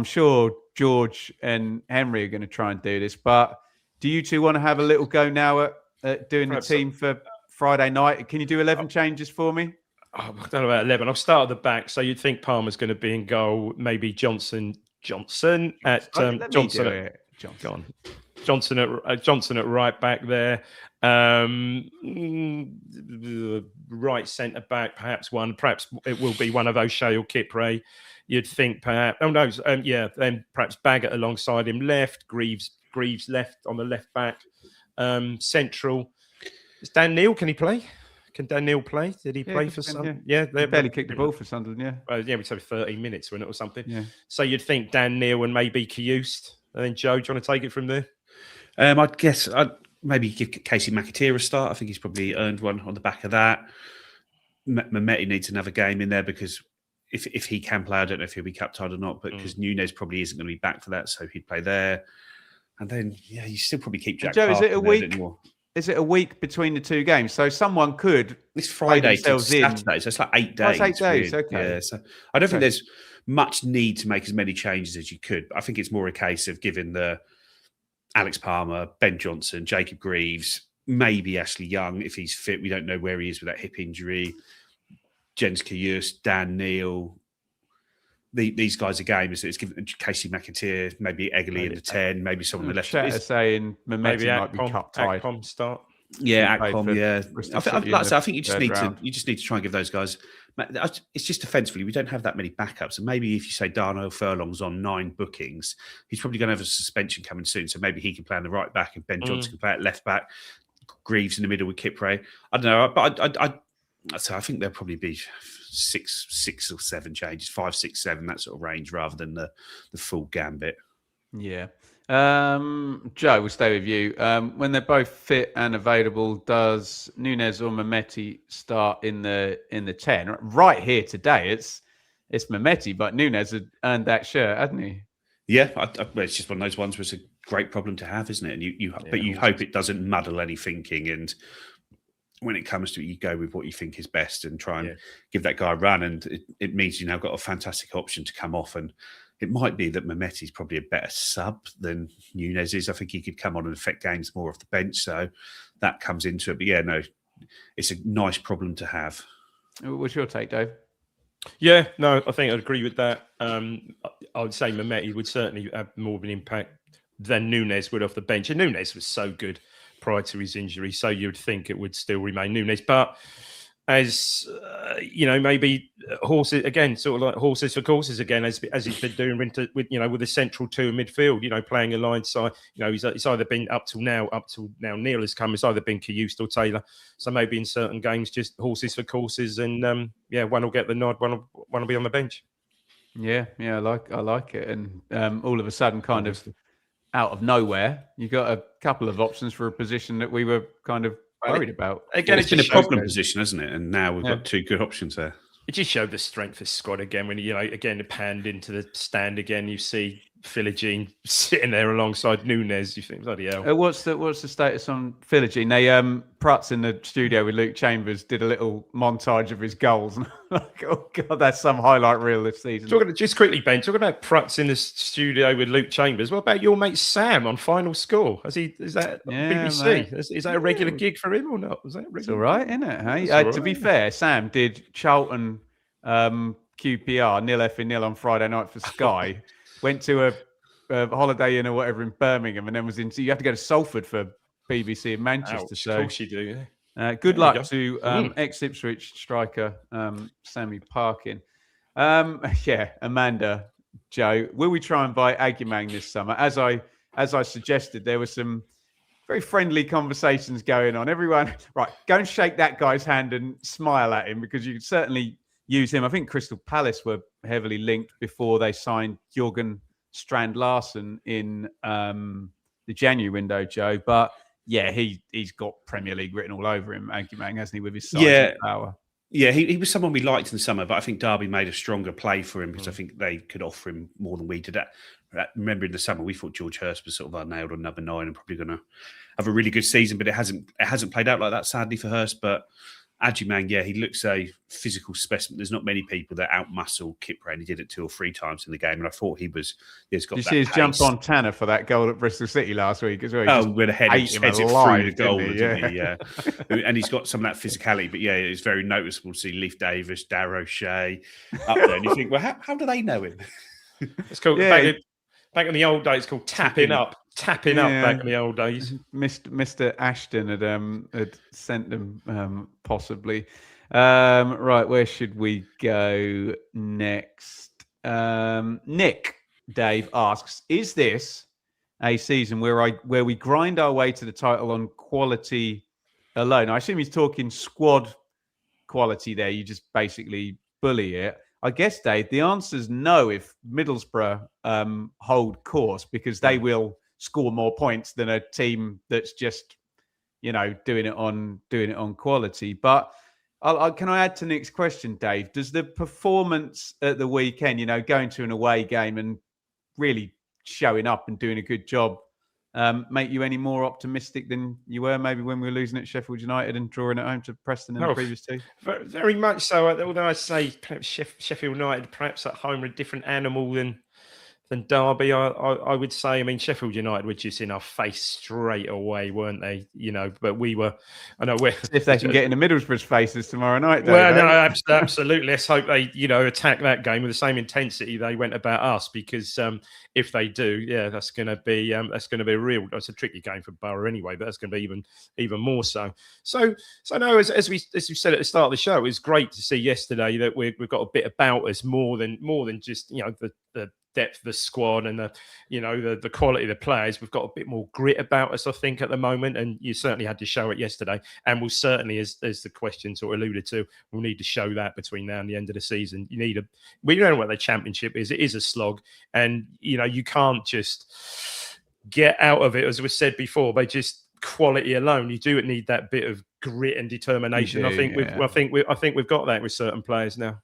sure George and Henry are going to try and do this, but do you two want to have a little go now at doing the team for Friday night? Can you do 11 changes for me? I don't know about 11. I'll start at the back. So you'd think Palmer's going to be in goal. Maybe Johnson at Johnson at right back there. Right centre back, perhaps it will be one of O'Shea or Kipre. You'd think perhaps. Oh no, then perhaps Baggett alongside him left. Greaves left on the left back. Central. Is Dan Neil? Can he play? Can Dan Neil play? Did he play for Sunderland? Yeah, they barely kicked the ball for Sunderland. Yeah, we said 13 minutes or something. Yeah. So you'd think Dan Neil and maybe Kiyust. And then Joe, do you want to take it from there? I'd guess I'd maybe give Casey McAteer a start. I think he's probably earned one on the back of that. Mehmeti needs another game in there because if he can play, I don't know if he'll be captained or not, but because Nunez probably isn't going to be back for that, so he'd play there. And then, you still probably keep Jack Joe, Parker is it a week? Is it a week between the two games? So someone could. It's Friday to Saturday, so it's like 8 days. That's 8 days, okay. Yeah, so I don't think there's much need to make as many changes as you could. But I think it's more a case of giving the Alex Palmer, Ben Johnson, Jacob Greaves, maybe Ashley Young if he's fit. We don't know where he is with that hip injury. Jens Karius, Dan Neal. These guys are gamers. It's given Casey McAteer, maybe Eggley in the 10, maybe someone on the left. Chat saying Mehmeti might be cup tied. Akpom start. Yeah, Akpom, yeah. I think you just need round. to try and give those guys. It's just defensively, we don't have that many backups. And maybe if you say Darnell Furlong's on 9 bookings, he's probably going to have a suspension coming soon. So maybe he can play on the right back and Ben Johnson can play at left back. Greaves in the middle with Kipre. I don't know, but I think there'll probably be 6 or 7 changes, 5, 6, 7, that sort of range, rather than the full gambit. Yeah. Joe, we'll stay with you. When they're both fit and available, does Nunes or Mehmeti start in the 10? Right here today, it's Mehmeti, but Nunes had earned that shirt, hasn't he? Yeah, it's just one of those ones where it's a great problem to have, isn't it? And you hope it doesn't muddle any thinking, and when it comes to it, you go with what you think is best and try and give that guy a run. And it means you've now got a fantastic option to come off. And it might be that Mehmeti's probably a better sub than Nunes is. I think he could come on and affect games more off the bench. So that comes into it. But yeah, no, it's a nice problem to have. What's your take, Dave? Yeah, no, I think I'd agree with that. I would say Mehmeti would certainly have more of an impact than Nunes would off the bench. And Nunes was so good prior to his injury, so you'd think it would still remain Nunes. But as maybe horses again, sort of like horses for courses again, as he's been doing with the central 2 in midfield, playing a line side. It's either been up till now Neil has come. It's either been Karius or Taylor. So maybe in certain games, just horses for courses, and one will get the nod, one will be on the bench. Yeah, I like it, and all of a sudden, kind of out of nowhere, you got a couple of options for a position that we were kind of worried about. Again, it's been a problem position, hasn't it? And now we've got 2 good options there. It just showed the strength of the squad again. When again panned into the stand again, you see Philogene sitting there alongside Nunes. You think, bloody hell. What's the status on Philogene? They Prutz in the studio with Luke Chambers did a little montage of his goals. Like, oh god, that's some highlight reel this season. Just quickly, Ben, talking about Prutz in the studio with Luke Chambers. What about your mate Sam on Final Score? Is that BBC? Is that a regular gig for him or not? It's all right, isn't it? Hey? To be fair, Sam did Charlton QPR nil on Friday night for Sky. Went to a Holiday Inn or whatever in Birmingham, and then you have to go to Salford for BBC in Manchester. Ouch, so of course you do. Yeah. Good luck to ex-Ipswich striker Sammy Parkin. Amanda, Joe, will we try and buy Aguimang this summer? As I suggested, there were some very friendly conversations going on. Everyone, right, go and shake that guy's hand and smile at him, because you could certainly use him. I think Crystal Palace were heavily linked before they signed Jürgen Strand Larsen in the January window, Joe. But yeah, he's got Premier League written all over him, Aguimang, hasn't he, with his size and power? Yeah, he was someone we liked in the summer, but I think Derby made a stronger play for him because I think they could offer him more than we did. Remember in the summer, we thought George Hurst was sort of nailed on number 9 and probably going to have a really good season, but it hasn't played out like that, sadly, for Hurst. But Aguimang, he looks a physical specimen. There's not many people that outmuscle Kipre, and he did it 2 or 3 times in the game. And I thought he's got. Did you see his jump on Tanner for that goal at Bristol City last week as well? With a head, heads it through the goal, didn't he? Yeah. And he's got some of that physicality. But it's very noticeable to see Leif Davis, Darrow Shea up there. And you think, well, how do they know him? It's called back in the old days. It's called tapping up. Tapping up back in the old days. Mr. Ashton had sent them possibly. Right, where should we go next? Nick, Dave asks, is this a season where we grind our way to the title on quality alone? I assume he's talking squad quality there. You just basically bully it. I guess, Dave, the answer is no if Middlesbrough hold course, because they will score more points than a team that's just, doing it on quality. But can I add to Nick's question, Dave? Does the performance at the weekend, going to an away game and really showing up and doing a good job, make you any more optimistic than you were maybe when we were losing at Sheffield United and drawing at home to Preston in the previous 2? Very much so. Although I say perhaps Sheffield United, perhaps at home, are a different animal than Then Derby, I would say, I mean, Sheffield United were just in our face straight away, weren't they? But we were, I know we're. If they can get into Middlesbrough's faces tomorrow night, Well, Dave, no, absolutely. Let's hope they, attack that game with the same intensity they went about us. Because if they do, that's going to be That's a tricky game for Borough anyway, but that's going to be even more so. So no, as we said at the start of the show, it was great to see yesterday that we've got a bit about us more than just the depth of the squad and the quality of the players. We've got a bit more grit about us, I think, at the moment, and you certainly had to show it yesterday, and we'll certainly, as the question sort of alluded to, we'll need to show that between now and the end of the season. We know what the Championship is. It is a slog, and you can't just get out of it, as was said before, by just quality alone. You do need that bit of grit and determination. I think we've got that with certain players now.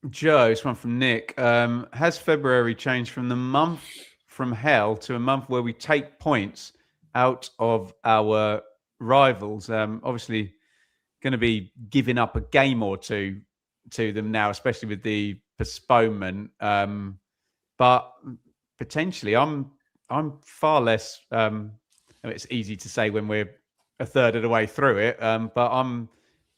Joe, it's one from Nick. Has February changed from the month from hell to a month where we take points out of our rivals? Obviously, going to be giving up a game or two to them now, especially with the postponement. But potentially, I'm far less. It's easy to say when we're a third of the way through it, but I'm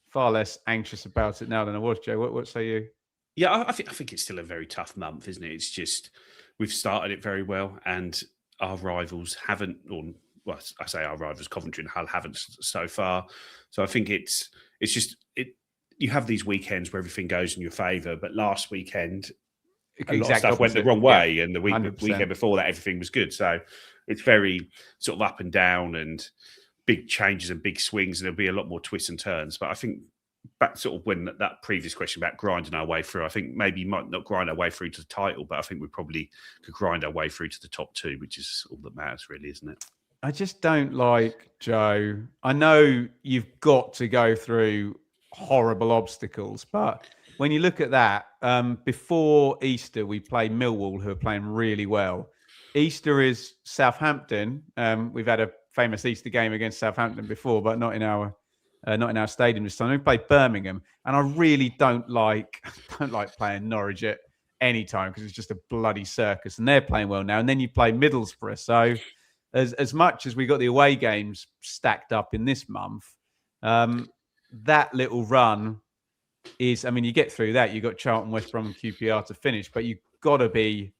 far less anxious about it now than I was. Joe, what say you? Yeah, I think it's still a very tough month, isn't it? It's just we've started it very well, and our rivals haven't. Or well, I say our rivals, Coventry and Hull, haven't so far. So I think it's just it. You have these weekends where everything goes in your favour, but last weekend a lot of stuff went the wrong way, and the weekend before that everything was good. So it's very sort of up and down, and big changes and big swings, and there'll be a lot more twists and turns. But I think back sort of when that previous question about grinding our way through, I think maybe you might not grind our way through to the title, but I think we probably could grind our way through to the top two, which is all that matters, really, isn't it? I just don't like, Joe. I know you've got to go through horrible obstacles, but when you look at that, before Easter, we play Millwall, who are playing really well. Easter is Southampton. We've had a famous Easter game against Southampton before, but not in our stadium this time. We played Birmingham, and I really don't like playing Norwich at any time because it's just a bloody circus, and they're playing well now. And then you play Middlesbrough. So as much as we got the away games stacked up in this month, that little run is, I mean, you get through that. You've got Charlton, West Brom and QPR to finish, but you've got to be,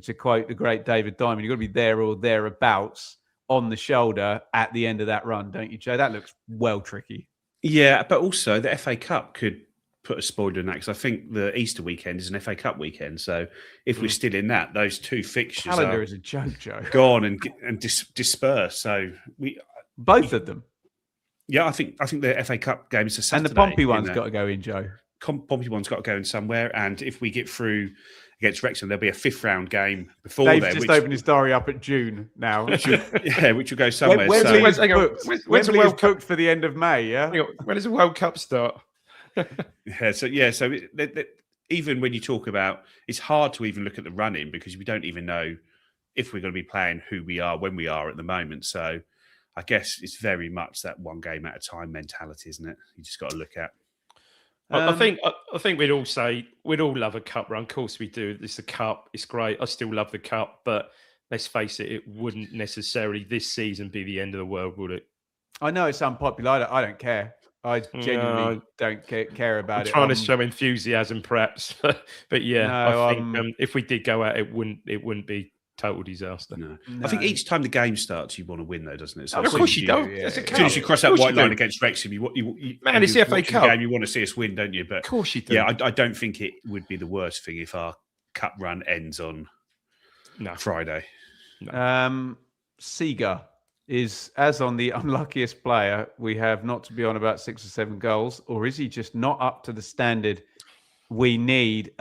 to quote the great David Diamond, you've got to be there or thereabouts on the shoulder at the end of that run, don't you, Joe? That looks well tricky. Yeah, but also the FA Cup could put a spoiler in that, because I think the Easter weekend is an FA Cup weekend. So if we're still in that, those two fixtures calendar is a joke, Joe. Gone and dispersed. So both of them. Yeah, I think the FA Cup game is a Saturday. And the Pompey one's got to go in, Joe. Pompey one's got to go in somewhere. And if we get through against Wrexham, there'll be a fifth round game before Dave's then. Just opened his diary up at June now. Which will go somewhere. When's the World Cup for the end of May? Yeah. When does the World Cup start? So even when you talk about, it's hard to even look at the running because we don't even know if we're going to be playing who we are when we are at the moment. So I guess it's very much that one game at a time mentality, isn't it? You just got to look at. I think we'd all say we'd all love a cup run. Of course we do. It's a cup. It's great. I still love the cup, but let's face it, it wouldn't necessarily this season be the end of the world, would it? I know it's unpopular. I don't care. I genuinely don't care about it. Trying to show enthusiasm, perhaps, but yeah, I think if we did go out, it wouldn't be total disaster. No. I think each time the game starts, you want to win, though, doesn't it? So of course you do. Yeah. As soon as you cross that white line against Wrexham, it's the FA Cup game. You want to see us win, don't you? But of course you do. Yeah, I don't think it would be the worst thing if our cup run ends on Friday. No. Seager is, as on the unluckiest player, we have not to be on about 6 or 7 goals, or is he just not up to the standard we need?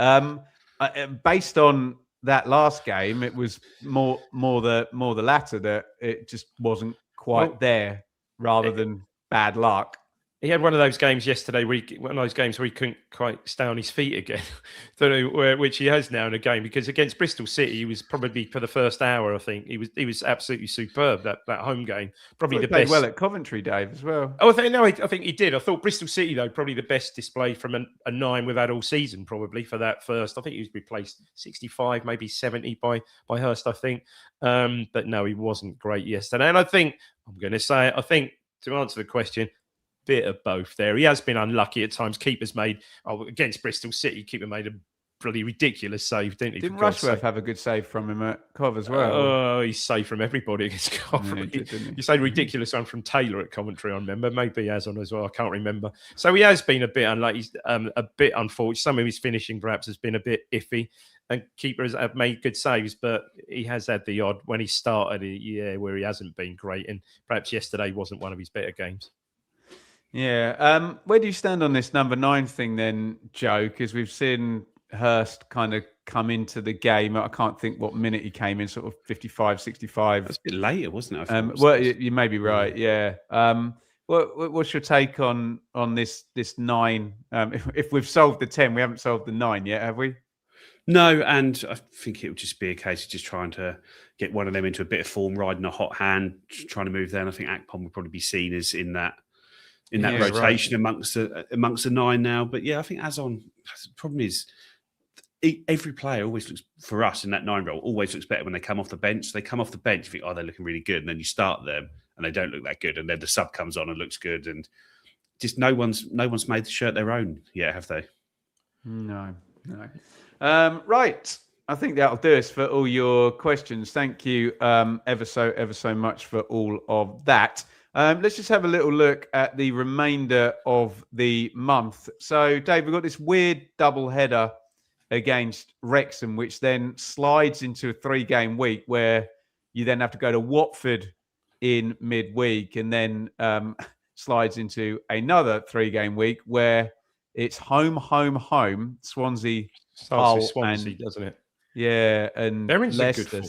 Based on that last game, it was more the latter, that it just wasn't quite there, rather than bad luck. He had one of those games yesterday, where he couldn't quite stay on his feet again, which he has now and again. Because against Bristol City, he was probably, for the first hour, I think he was absolutely superb. That home game, probably the played best. Well at Coventry, Dave, as well. Oh, I think he did. I thought Bristol City, though, probably the best display from a 9 we've had all season, probably for that first. I think he was replaced 65, maybe 70 by Hurst, I think. But no, he wasn't great yesterday. And I think to answer the question, bit of both there. He has been unlucky at times. Keeper's made against Bristol City. Keeper made a bloody ridiculous save, didn't he? Didn't Rushworth have a good save from him at Cov as well? Oh, he's saved from everybody against Coventry. Yeah, you say ridiculous one from Taylor at Coventry, I remember. Maybe he has on as well. I can't remember. So he has been a bit unlucky, a bit unfortunate. Some of his finishing perhaps has been a bit iffy. And keepers have made good saves, but he has had the odd when he started, where he hasn't been great. And perhaps yesterday wasn't one of his better games. Yeah. Where do you stand on this number 9 thing then, Joe? Because we've seen Hurst kind of come into the game. I can't think what minute he came in, sort of 55, 65. That's a bit later, wasn't it? Well, you may be right. Yeah. What's your take on this 9? If we've solved the 10, we haven't solved the 9 yet, have we? No, and I think it would just be a case of just trying to get one of them into a bit of form, riding a hot hand, trying to move there. And I think Akpom would probably be seen as in that rotation amongst the 9 now. But yeah, I think Azon, the problem is every player always looks, for us in that 9 role, always looks better when they come off the bench. They come off the bench, you think, oh, they're looking really good. And then you start them and they don't look that good. And then the sub comes on and looks good. And just no one's made the shirt their own yet, have they? No. Right. I think that'll do us for all your questions. Thank you ever so much for all of that. Let's just have a little look at the remainder of the month. So, Dave, we've got this weird double header against Wrexham, which then slides into a 3-game week where you then have to go to Watford in midweek and then slides into another 3-game week where it's home, Swansea. Starts with Swansea, doesn't it? Yeah, and Leicester.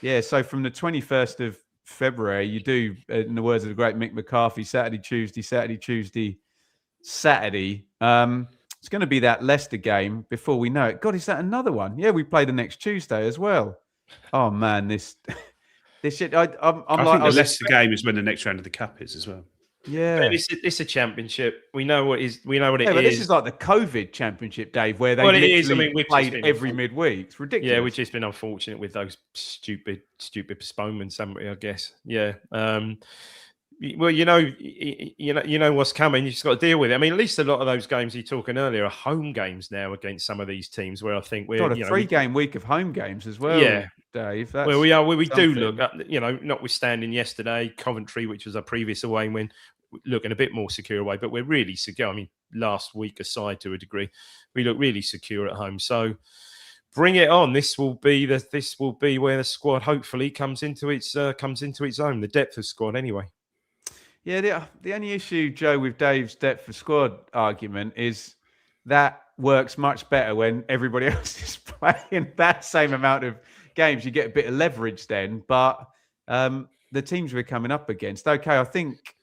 Yeah, so from the 21st of February, you do, in the words of the great Mick McCarthy, Saturday, Tuesday. It's going to be that Leicester game before we know it. God, is that another one? Yeah, we play the next Tuesday as well. Oh man, this shit. I think the Leicester game is when the next round of the Cup is as well. Yeah, it's a championship. We know what it is. But this is like the COVID championship, Dave, where they literally played every midweek. It's ridiculous. Yeah, we've just been unfortunate with those stupid postponements, haven't we? I guess. Yeah. Well, you know what's coming. You just got to deal with it. I mean, at least a lot of those games you're talking earlier are home games now against some of these teams. Where I think we're got a 3-game week of home games as well. Yeah, Dave. Well, we are. We do look at, notwithstanding yesterday, Coventry, which was our previous away win, looking a bit more secure away, but we're really secure. I mean, last week aside to a degree, we look really secure at home. So bring it on. This will be where the squad hopefully comes into its own. The depth of squad, anyway. Yeah, the only issue, Joe, with Dave's depth of squad argument is that works much better when everybody else is playing that same amount of games. You get a bit of leverage then, but the teams we're coming up against, okay, I think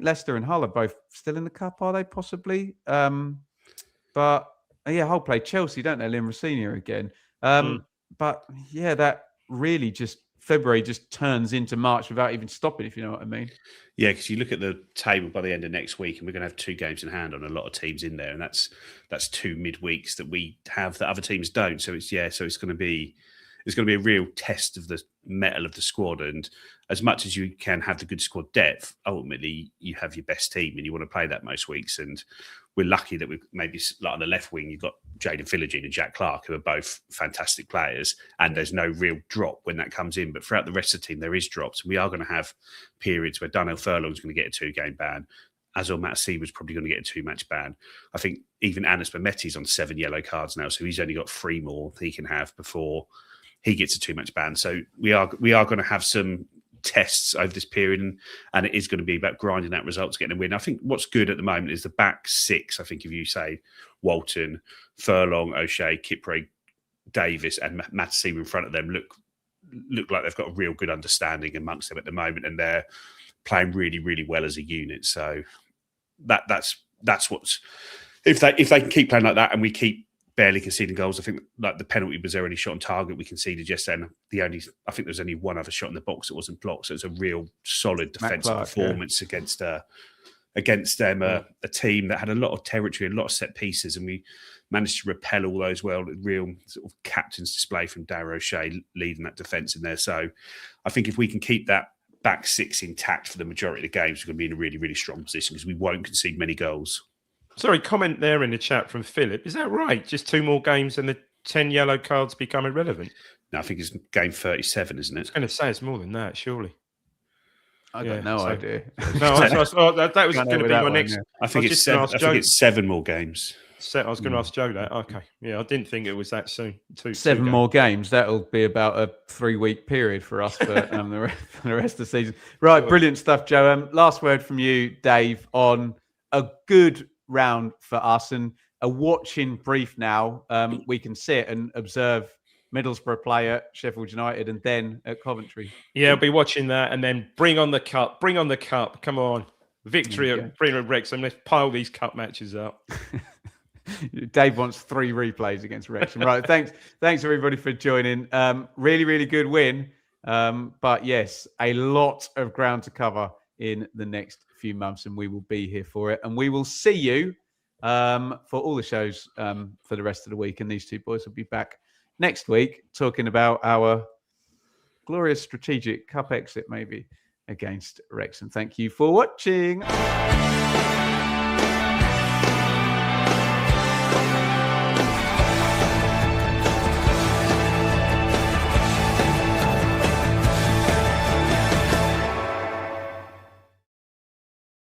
Leicester and Hull are both still in the cup, are they possibly? But yeah, Hull play Chelsea, don't they? Lynn Rossini again. But yeah, that really just February just turns into March without even stopping, if you know what I mean. Yeah, because you look at the table by the end of next week, and we're going to have 2 games in hand on a lot of teams in there, and that's 2 midweeks that we have that other teams don't. So it's going to be a real test of the mettle of the squad. And as much as you can have the good squad depth, ultimately you have your best team, and you want to play that most weeks. And we're lucky that we've maybe, like on the left wing, you've got Jaden Philogene and Jack Clark, who are both fantastic players, and there's no real drop when that comes in. But throughout the rest of the team, there is drops. And we are going to have periods where Darnell Furlong's going to get a 2-game ban. Azor Matsi was probably going to get a 2-match ban. I think even Anis Mehmeti's on 7 yellow cards now, so he's only got 3 more he can have before he gets a 2-match ban. So we are going to have some tests over this period, and it is going to be about grinding that results, getting a win. I think what's good at the moment is the back 6. I think if you say Walton, Furlong, O'Shea, Kipre, Davis, and Matsi in front of them, look like they've got a real good understanding amongst them at the moment, and they're playing really, really well as a unit. So that's what's if they can keep playing like that and we keep barely conceding goals. I think like the penalty was their only shot on target we conceded yesterday. And I think there was only one other shot in the box that wasn't blocked. So it's a real solid defensive performance against them, a team that had a lot of territory, a lot of set pieces, and we managed to repel all those well. Real sort of captain's display from Darren O'Shea leading that defence in there. So I think if we can keep that back six intact for the majority of the games, we're going to be in a really, really strong position because we won't concede many goals. Sorry, comment there in the chat from Philip. Is that right? Just 2 more games and the 10 yellow cards become irrelevant? No, I think it's game 37, isn't it? I was going to say it's more than that, surely. I got no idea. No, that was going to be my next. I think it's 7 more games. I was going to ask Joe that. Okay. Yeah, I didn't think it was that soon. 7 more games. That'll be about a 3-week period for us for the rest of the season. Right, brilliant stuff, Joe. Last word from you, Dave, on a good round for us and a watching brief now. We can sit and observe Middlesbrough play at Sheffield United and then at Coventry. Yeah, I'll be watching that and then bring on the cup. Come on. Victory at Wrexham. Let's pile these cup matches up. Dave wants 3 replays against Wrexham. Right, thanks everybody for joining. Really, really good win. But yes, a lot of ground to cover in the next few months, and we will be here for it. And we will see you for all the shows for the rest of the week. And these 2 boys will be back next week talking about our glorious strategic cup exit, maybe, against Wrexham. Thank you for watching.